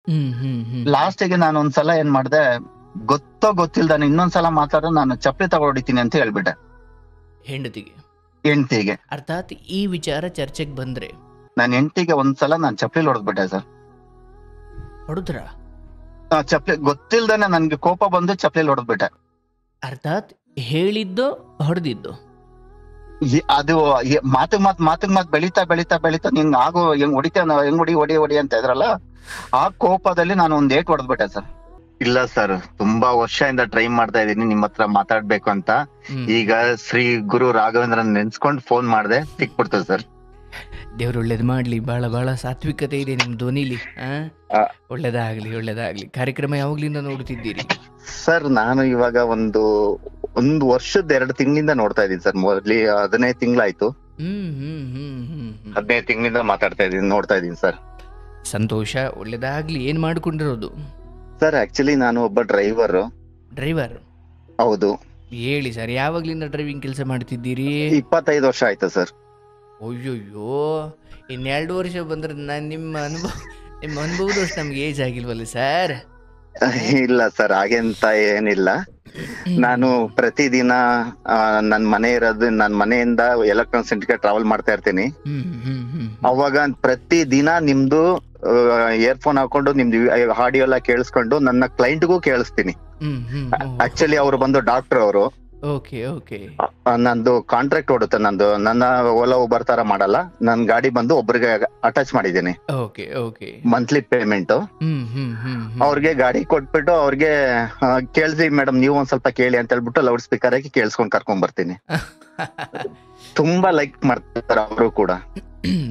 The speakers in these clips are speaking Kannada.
ಹ್ಮ್ ಹ್ಮ್ ಹ್ಮ್ ಲಾಸ್ಟಿಗೆ ನಾನು ಒಂದ್ಸಲ ಏನ್ ಮಾಡ್ದೆ, ಗೊತ್ತೋ ಗೊತ್ತಿಲ್ದಾನೆ ಇನ್ನೊಂದ್ಸಲ ಮಾತಾಡೋ ನಾನು ಚಪ್ಪಲಿ ತಗೊಡಿತೀನಿ ಅಂತ ಹೇಳ್ಬಿಟ್ಟೆ ಹೆಂಡತಿಗೆ. ಹೆಂಡತಿಗೆ. ಅರ್ಥಾತ್ ಈ ವಿಚಾರ ಚರ್ಚೆಗೆ ಬಂದ್ರೆ ನನ್ನ ಹೆಂಡತಿಗೆ ಒಂದ್ಸಲ ನಾನು ಚಪ್ಪಲಿ ಹೊಡೆದ್ಬಿಟ್ಟೆ ಸರ್. ಹೊಡೆದ್ರ? ಚಪ್ಪಲಿ ಗೊತ್ತಿಲ್ದಾನೆ ನನ್ಗೆ ಕೋಪ ಬಂದು ಚಪ್ಪಲಿ ಹೊಡೆದ್ಬಿಟ್ಟೆ. ಅರ್ಥಾತ್ ಹೇಳಿದ್ದೋ ಹೊಡೆದಿದ್ದು? ಅದು ಮಾತಿಗೆ ಮಾತ್ ಬೆಳೀತಾ ಬೆಳೀತಾ ಬೆಳೀತಾ ನಿಂಗ್ ಆಗೋ ಹೆಂಗ್ ಹೆಂಗ್ ಹೊಡಿ ಅಂತ ಇದ್ರಲ್ಲ, ಆ ಕೋಪದಲ್ಲಿ ನಾನು ಒಂದ್ ಏಟ್ ಹೊಡೆದ್ಬಿಟ್ಟೆ ಸರ್. ಇಲ್ಲ ಸರ್, ತುಂಬಾ ವರ್ಷದಿಂದ ಟ್ರೈ ಮಾಡ್ತಾ ಇದೀನಿ ನಿಮ್ ಹತ್ರ ಮಾತಾಡ್ಬೇಕು ಅಂತ. ಈಗ ಶ್ರೀ ಗುರು ರಾಘವೇಂದ್ರನ್ ನೆನ್ಸ್ಕೊಂಡ್ ಫೋನ್ ಮಾಡ್ದೆ, ಸಿಕ್ಬಿಡ್ತು ಸರ್. ದೇವ್ರು ಒಳ್ಳೇದ್ ಮಾಡ್ಲಿ. ಬಹಳ ಬಹಳ ಸಾತ್ವಿಕತೆ ಇದೆ ನಿಮ್ ಧ್ವನಿಲಿ. ಒಳ್ಳೇದಾಗ್ಲಿ. ಕಾರ್ಯಕ್ರಮ ಯಾವಾಗ್ಲಿಂದ ನೋಡ್ತಿದ್ದೀರಿ ಸರ್? ನಾನು ಇವಾಗ ಒಂದು ವರ್ಷದ 2 ತಿಂಗಳಿಂದ ನೋಡ್ತಾ ಇದೀನಿ ಸರ್. ಮೊದ್ಲಿ 15 ತಿಂಗಳಾಯ್ತು. 15 ತಿಂಗಳಿಂದ ಮಾತಾಡ್ತಾ ಇದೀನಿ, ನೋಡ್ತಾ ಇದೀನಿ ಸರ್. ಸಂತೋಷ, ಒಳ್ಳೇದಾಗ್ಲಿ. ಏನ್ ಮಾಡ್ಕೊಂಡಿರೋದು ಸರ್? ಆಕ್ಚುಲಿ ನಾನು ಒಬ್ಬ ಡ್ರೈವರ್. ಹೌದು. ಹೇಳಿ ಸರ್, ಯಾವಾಗ್ಲಿಂದ ಡ್ರೈವಿಂಗ್ ಕೆಲಸ ಮಾಡ್ತಿದ್ದೀರಿ? 25 ವರ್ಷ ಆಯ್ತು ಸರ್. ಅಯ್ಯೋಯ್ಯೋ, 2 ವರ್ಷ ಬಂದ್ರೆ ನಾನು ನಿಮ್ಮ ಅನುಭವದಷ್ಟು ನಮ್ಗೆ ಏಜ್ ಆಗಿಲ್ವಲ್ಲ ಸರ್? ಇಲ್ಲ ಸರ್, ಹಾಗೆಂತ ಏನಿಲ್ಲ. ನಾನು ಪ್ರತಿದಿನ ನನ್ನ ಮನೆಯಿಂದ ಎಲೆಕ್ಟ್ರಾನಿಕ್ ಸೆಂಟರ್ಗೆ ಟ್ರಾವೆಲ್ ಮಾಡ್ತಾ ಇರ್ತೀನಿ. ಅವಾಗ ಪ್ರತಿದಿನ ನಿಮ್ದು ಇಯರ್ಫೋನ್ ಹಾಕೊಂಡು ನಿಮ್ದು ಆಡಿಯೋ ಎಲ್ಲ ಕೇಳಿಸ್ಕೊಂಡು ನನ್ನ ಕ್ಲೈಂಟ್ಗೂ ಕೇಳಿಸ್ತೀನಿ. ಆಕ್ಚುಲಿ ಅವ್ರು ಬಂದು ಡಾಕ್ಟರ್ ಅವರು. ನಂದು ಕಾಂಟ್ರಾಕ್ಟ್ ಓಡುತ್ತೆ. ನನ್ನ ಓಲಾ ಉಬರ್ ತರ ಮಾಡಲ್ಲ. ನನ್ ಗಾಡಿ ಬಂದು ಒಬ್ರಿಗೆ ಅಟ್ಯಾಚ್ ಮಾಡಿದ್ದೀನಿ. Monthly payment. ಅವ್ರಿಗೆ ಗಾಡಿ ಕೊಟ್ಬಿಟ್ಟು ಅವ್ರಿಗೆ ಕೇಳಿಸಿ ಮೇಡಮ್ ನೀವು ಒಂದ್ ಸ್ವಲ್ಪ ಕೇಳಿ ಅಂತ ಹೇಳ್ಬಿಟ್ಟು ಲೌಡ್ ಸ್ಪೀಕರ್ ಆಗಿ ಕೇಳಿಸ್ಕೊಂಡ್ ಕರ್ಕೊಂಡ್ ಬರ್ತೀನಿ. ತುಂಬಾ ಲೈಕ್ ಮಾಡ್ತಾರೆ ಅವರು ಕೂಡ.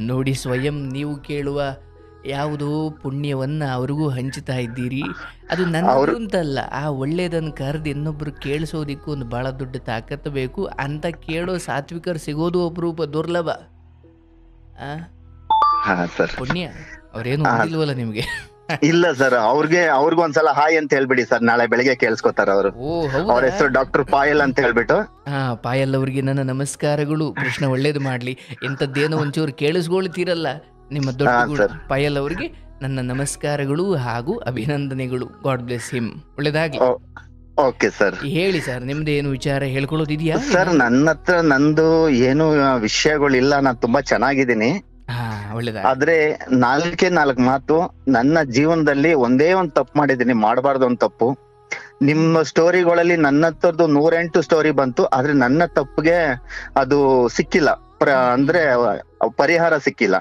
ನೋಡಿ, ಸ್ವಯಂ ನೀವು ಕೇಳುವ ಯಾವುದೋ ಪುಣ್ಯವನ್ನ ಅವ್ರಿಗೂ ಹಂಚುತ್ತಾ ಇದ್ದೀರಿ. ಅದು ನನ್ನ ಅಂತಲ್ಲ, ಆ ಒಳ್ಳೇದನ್ನ ಕರೆದು ಇನ್ನೊಬ್ರು ಕೇಳಿಸೋದಿಕ್ಕೂ ಒಂದು ಬಹಳ ದೊಡ್ಡ ತಾಕತ್ತು ಬೇಕು. ಅಂತ ಕೇಳೋ ಸಾತ್ವಿಕರು ಸಿಗೋದು ಅಪರೂಪ, ದುರ್ಲಭ. ಪುಣ್ಯ. ಅವ್ರೇನು ಇಲ್ವಲ್ಲ ನಿಮ್ಗೆ? ಇಲ್ಲ ಸರ್, ಅವ್ರಿಗೂ ಒಂದ್ಸಲ ಹಾಯ್ ಅಂತ ಹೇಳ್ಬಿಡಿ ಸರ್, ನಾಳೆ ಬೆಳಿಗ್ಗೆ ಕೇಳಿಸ್ಕೊತಾರ ಅವರು. ಅವ್ರ ಹೆಸರು ಡಾಕ್ಟರ್ ಪಾಯಲ್ ಅಂತ ಹೇಳ್ಬಿಟ್ಟು. ಪಾಯಲ್ ಅವ್ರಿಗೆ ನನ್ನ ನಮಸ್ಕಾರಗಳು. ಕೃಷ್ಣ ಒಳ್ಳೇದು ಮಾಡ್ಲಿ. ಎಂತದ್ದೇನೋ ಒಂಚೂರು ಕೇಳಿಸ್ಕೊಳ್ತೀರಲ್ಲ, ನಿಮ್ಮ ದೊಡ್ಡ ಪಾಯಲ್ ಅವರಿಗೆ ನನ್ನ ನಮಸ್ಕಾರಗಳು ಹಾಗೂ ಅಭಿನಂದನೆಗಳು. God bless him. ಒಳ್ಳೇದಾಗ್ಲಿ. Okay sir. ಹೇಳಿ ಸರ್, ನಿಮ್ದು ಏನು ವಿಚಾರ ಹೇಳ್ಕೊಳ್ಳೋದಿದ್ಯಾ? ಸರ್, ನನ್ನ ಹತ್ರ ನಂದು ಏನು ವಿಷಯಗಳಿಲ್ಲ, ನಾನ್ ತುಂಬಾ ಚೆನ್ನಾಗಿದ್ದೀನಿ. ಆದ್ರೆ 4 ಮಾತು. ನನ್ನ ಜೀವನದಲ್ಲಿ ಒಂದೇ ಒಂದ್ ತಪ್ಪು ಮಾಡಿದೀನಿ, ಮಾಡಬಾರ್ದು ಒಂದ್ ತಪ್ಪು. ನಿಮ್ಮ ಸ್ಟೋರಿಗಳಲ್ಲಿ ನನ್ನ ಹತ್ರದ್ದು 108 ಸ್ಟೋರಿ ಬಂತು, ಆದ್ರೆ ನನ್ನ ತಪ್ಪಿಗೆ ಅದು ಸಿಕ್ಕಿಲ್ಲ, ಅಂದ್ರೆ ಪರಿಹಾರ ಸಿಕ್ಕಿಲ್ಲ.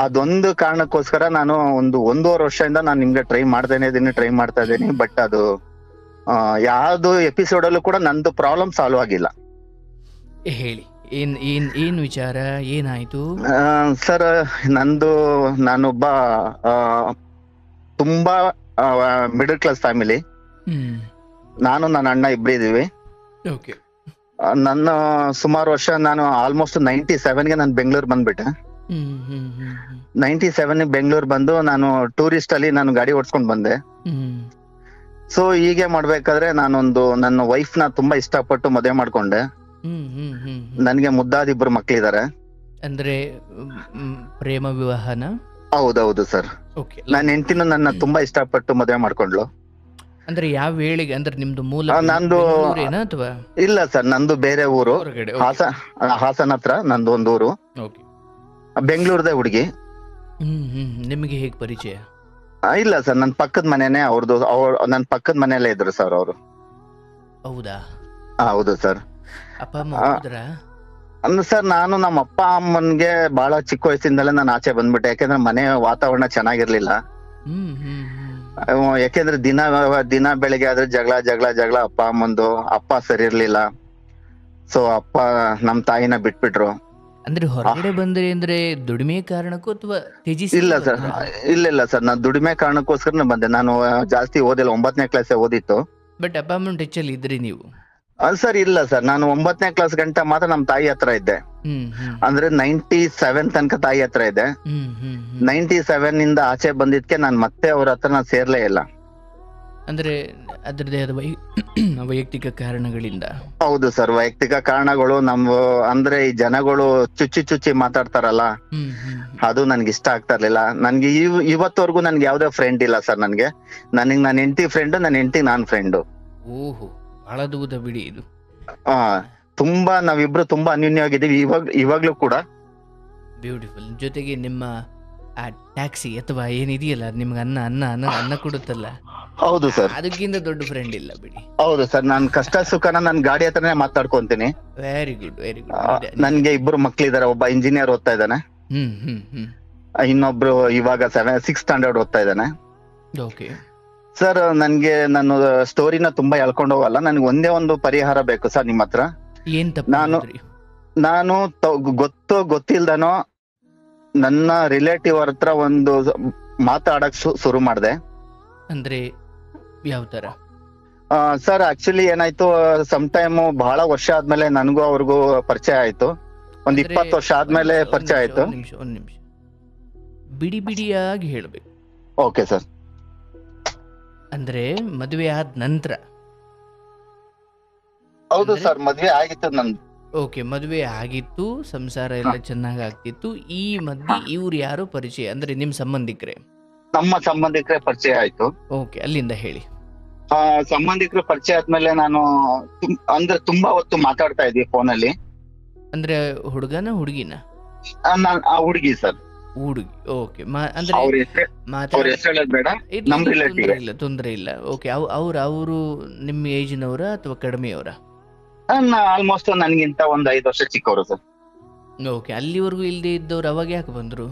ಅದೊಂದು ಕಾರಣಕ್ಕೋಸ್ಕರ ನಾನು ಒಂದೂವರೆ ವರ್ಷದಿಂದ ನಾನು ನಿಮ್ಗೆ ಟ್ರೈ ಮಾಡ್ತಾ ಇದ್ದೀನಿ. ಬಟ್ ಅದು ಯಾವ್ದು ಎಪಿಸೋಡ್ ಅಲ್ಲೂ ಕೂಡ ನಂದು ಪ್ರಾಬ್ಲಮ್ ಸಾಲ್ವ್ ಆಗಿಲ್ಲ. ಹೇಳಿ, ಏನ್ ವಿಚಾರ, ಏನಾಯ್ತು? ಸರ್, ನಾನೊಬ್ಬ ತುಂಬಾ ಮಿಡಲ್ ಕ್ಲಾಸ್ ಫ್ಯಾಮಿಲಿ. ನಾನು ನನ್ನ ಅಣ್ಣ ಇಬ್ರಿದೀವಿ. ನನ್ನ ಸುಮಾರು ವರ್ಷ ನಾನು ಆಲ್ಮೋಸ್ಟ್ 97ಗೆ ನಾನು ಬೆಂಗಳೂರು ಬಂದ್ಬಿಟ್ಟೆ. 97 ಬೆಂಗಳೂರು ಬಂದು ನಾನು ಟೂರಿಸ್ಟ್ ಅಲ್ಲಿ ನಾನು ಗಾಡಿ ಓಡಿಸ್ಕೊಂಡ್ ಬಂದೆ. ಸೊ ಹೀಗೆ ಮಾಡ್ಬೇಕಾದ್ರೆ ನನ್ನ ವೈಫ್ ನ ತುಂಬಾ ಇಷ್ಟಪಟ್ಟು ಮದುವೆ ಮಾಡ್ಕೊಂಡೆ. ನನ್ಗೆ ಮುದ್ದಾದ 2 ಮಕ್ಳಿದಾರೆ. ಅಂದ್ರೆ ಪ್ರೇಮ ವಿವಾಹನ? ಹೌದೌದು ಸರ್. ನನ್ನ ಹೆಂಡತಿನೂ ನನ್ನ ತುಂಬಾ ಇಷ್ಟಪಟ್ಟು ಮದುವೆ ಮಾಡ್ಕೊಂಡ್ಲು. ಅಂದ್ರೆ ಯಾವ ವೇಳೆಗೆ? ಅಂದ್ರೆ ನಿಮ್ದು ಮೂಲ ನಂದು ಅಥವಾ? ಇಲ್ಲ ಸರ್, ನಂದು ಬೇರೆ ಊರು, ಹಾಸನ ಹತ್ರ ನಂದು ಒಂದು ಊರು. ಬೆಂಗಳೂರದೇ ಹುಡುಗಿ. ನಿಮಗೆ ಹೇಗೆ ಪರಿಚಯ? ಇಲ್ಲ ಸರ್, ನನ್ ಪಕ್ಕದ ಮನೆನೇ ಅವ್ರದ್ದು. ನನ್ ಪಕ್ಕದ ಮನೆಯಲ್ಲೇ ಇದ್ರು ಸರ್ ಅವರು. ಹೌದಾ? ಹೌದು ಸರ್. ಅಪ್ಪ ಅಮ್ಮ ಸರ್, ನಾನು ನಮ್ಮ ಅಪ್ಪ ಅಮ್ಮನ್ಗೆ ಬಹಳ ಚಿಕ್ಕ ವಯಸ್ಸಿಂದಲೇ ನಾನು ಆಚೆ ಬಂದ್ಬಿಟ್ಟೆ. ಯಾಕೆಂದ್ರೆ ಮನೆ ವಾತಾವರಣ ಚೆನ್ನಾಗಿರ್ಲಿಲ್ಲ. ಯಾಕೆಂದ್ರೆ ದಿನ ಬೆಳಿಗ್ಗೆ ಆದ್ರೆ ಜಗಳ ಅಪ್ಪ ಅಮ್ಮಂದು. ಅಪ್ಪ ಸರಿ ಇರ್ಲಿಲ್ಲ. ಸೊ ಅಪ್ಪ ನಮ್ ತಾಯಿನ ಬಿಟ್ಬಿಟ್ರು. ಅಂದ್ರೆ ಹೊರಗಡೆ ಬಂದ್ರಿ ಅಂದ್ರೆ ದುಡಿಮೆ ಕಾರಣಕ್ಕೂ ಅಥವಾ ತ್ಯಜಿಸಿ? ಇಲ್ಲ ಸರ್, ಇಲ್ಲ ಸರ್, ನಾನು ದುಡಿಮೆ ಕಾರಣಕ್ಕೋಸ್ಕರ ಬಂದೆ. ನಾನು ಜಾಸ್ತಿ ಓದಿಲ್ಲ, 9ನೇ ಕ್ಲಾಸ್ ಓದಿತ್ತು. ಬಟ್ ಅಪ್ಪ ಅಮ್ಮನ ಟಚ್ ಅಲ್ಲಿ ಇದ್ರಿ ನೀವು? ಸರ್ ಇಲ್ಲ ಸರ್, ನಾನು 9ನೇ ಕ್ಲಾಸ್ ಗಂಟ ಮಾತ್ರ ನಮ್ ತಾಯಿ ಹತ್ರ ಇದ್ದೆ. ಅಂದ್ರೆ 97 ತನಕ ತಾಯಿ ಹತ್ರ ಇದ್ದೆ. 97 ಇಂದ ಆಚೆ ಬಂದಿದ್ಕೆ ನಾನು ಮತ್ತೆ ಅವ್ರ ಹತ್ರ ನಾನು ಸೇರ್ಲೇ ಇಲ್ಲ. ಅಂದ್ರೆ ಅದರದೇ ಆದ ವೈಯಕ್ತಿಕ ಕಾರಣಗಳಿಂದ. ಹೌದು ಸರ್, ವೈಯಕ್ತಿಕ ಕಾರಣಗಳು. ಅಂದ್ರೆ ಈ ಜನಗಳು ಚುಚ್ಚಿ ಮಾತಾಡ್ತಾರಲ್ಲ, ಅದು ನನ್ಗೆ ಇಷ್ಟ ಆಗ್ತಾ ಇರ್ಲಿಲ್ಲ. ನನ್ಗೆ ಇವತ್ತವರೆಗೂ ನನ್ಗೆ ಯಾವ್ದೇ ಫ್ರೆಂಡ್ ಇಲ್ಲ ಸರ್. ನನಗೆ ನನ್ನ ಹೆಂಡತಿ ಫ್ರೆಂಡ್, ನನ್ನ ಹೆಂಡತಿ ನಾನ್ ಫ್ರೆಂಡು. ಓಹೋ, ಬಹಳ ಅದ್ಭುತ ಬಿಡಿ ಇದು. ತುಂಬಾ ನಾವಿಬ್ರು ತುಂಬಾ ಅನ್ಯೋನ್ಯವಾಗಿದ್ದೀವಿ ಇವಾಗ್ಲೂ ಕೂಡ. ಬ್ಯೂಟಿಫುಲ್. ಜೊತೆಗೆ ನಿಮ್ಮ ಆ ಟ್ಯಾಕ್ಸಿ ಅಥವಾ ಏನಿದೆಯಲ್ಲ, ನಿಮ್ಗೆ ಅನ್ನ ಕೊಡುತ್ತಲ್ಲ. ಹೌದು ಸರ್, ಅದಕ್ಕಿಂತ ದೊಡ್ಡ ಫ್ರೆಂಡ್ ಇಲ್ಲ ಬಿಡಿ. ಹೌದು ಸರ್, ನಾನ್ ಕಷ್ಟ ಸುಖನ ನನ್ ಗಾಡಿ ಹತ್ರನೇ ಮಾತಾಡ್ಕೊಂತೀನಿ. Very good, very good. ನನ್ಗೆ ಇಬ್ರು ಮಕ್ಳಿದಾರೆ. ಒಬ್ಬ ಇಂಜಿನಿಯರ್ ಓದ್ತಾ ಇದ್ದಾನೆ, ಇನ್ನೊಬ್ರು ಇವಾಗ 6th ಸ್ಟ್ಯಾಂಡರ್ಡ್ ಓದ್ತಾ ಇದ್ದಾನೆ. ಓಕೆ ಸರ್, ನನ್ಗೆ ನಾನು ಸ್ಟೋರಿನ ತುಂಬಾ ಹೇಳ್ಕೊಂಡು ಹೋಗಲ್ಲ. ನನ್ಗೆ ಒಂದೇ ಒಂದು ಪರಿಹಾರ ಬೇಕು ಸರ್ ನಿಮ್ಮ ಹತ್ರ. ಏನ್ ತಪ್ಪು? ನಾನು ಗೊತ್ತಿಲ್ದನೋ ನನ್ನ ರಿಲೇಟಿವ್ ಹತ್ರ ಒಂದು ಮಾತಾಡಕ್ ಶುರು ಮಾಡಿದೆ. ಅಂದ್ರೆ ಯಾವ ತರ? ಸರ್, ಆಕ್ಚುಲಿ ಏನಾಯ್ತು, ಸಮ್ ಟೈಮ್ ಬಹಳ ವರ್ಷ ಆದ್ಮೇಲೆ ನನ್ಗೂ ಅವ್ರಿಗೂ ಪರಿಚಯ ಆಯ್ತು. ಒಂದ್ 20 ವರ್ಷ ಆದ್ಮೇಲೆ ಪರಿಚಯ ಆಯ್ತು. ಒಂದ್ ನಿಮಿಷ ಬಿಡಿ ಬಿಡಿಯಾಗಿ ಹೇಳ್ಬೇಕು. Okay sir. ಅಂದ್ರೆ ಮದುವೆ ಆದ ನಂತರ? ಹೌದು ಸರ್, ಮದ್ವೆ ಆಗಿತ್ತು ನಂದು. ಓಕೆ, ಮದುವೆ ಆಗಿತ್ತು, ಸಂಸಾರ ಎಲ್ಲ ಚೆನ್ನಾಗಿ ಆಗ್ತಿತ್ತು. ಈ ಮಧ್ಯೆ ಇವ್ರು ಯಾರು ಪರಿಚಯ? ಅಂದ್ರೆ ನಿಮ್ ಸಂಬಂಧಿಕರೇ? ನಮ್ಮ ಸಂಬಂಧಿಕರೇ ಪರಿಚಯ ಆಯ್ತು. ಓಕೆ, ಅಲ್ಲಿಂದ ಹೇಳಿ. ಸಂಬಂಧಿಕರು ಪರಿಚಯ ಆದ್ಮೇಲೆ ನಾನು ಅಂದ್ರೆ ತುಂಬಾ ಹೊತ್ತು ಮಾತಾಡ್ತಾ ಇದ್ವಿ ಫೋನಲ್ಲಿ. ಅಂದ್ರೆ ಹುಡುಗನ ಹುಡುಗಿನ? ಹುಡುಗಿ ಸರ್. ಹುಡುಗಿ. ಓಕೆ, ಅಂದ್ರೆ ತೊಂದ್ರೆ ಇಲ್ಲ. ಓಕೆ, ಅವರು ನಿಮ್ಮ ಏಜಿನವರ ಅಥವಾ ಕಡಿಮೆಯವರ? ಆಲ್ಮೋಸ್ಟ್ ನನ್ಗಿಂತ ಒಂದ್ 5 ವರ್ಷ ಚಿಕ್ಕವರು ಸರ್. ಓಕೆ, ಅಲ್ಲಿವರೆಗೂ ಇಲ್ದೇ ಇದ್ದವ್ರು ಅವಾಗ ಯಾಕೆ ಬಂದ್ರು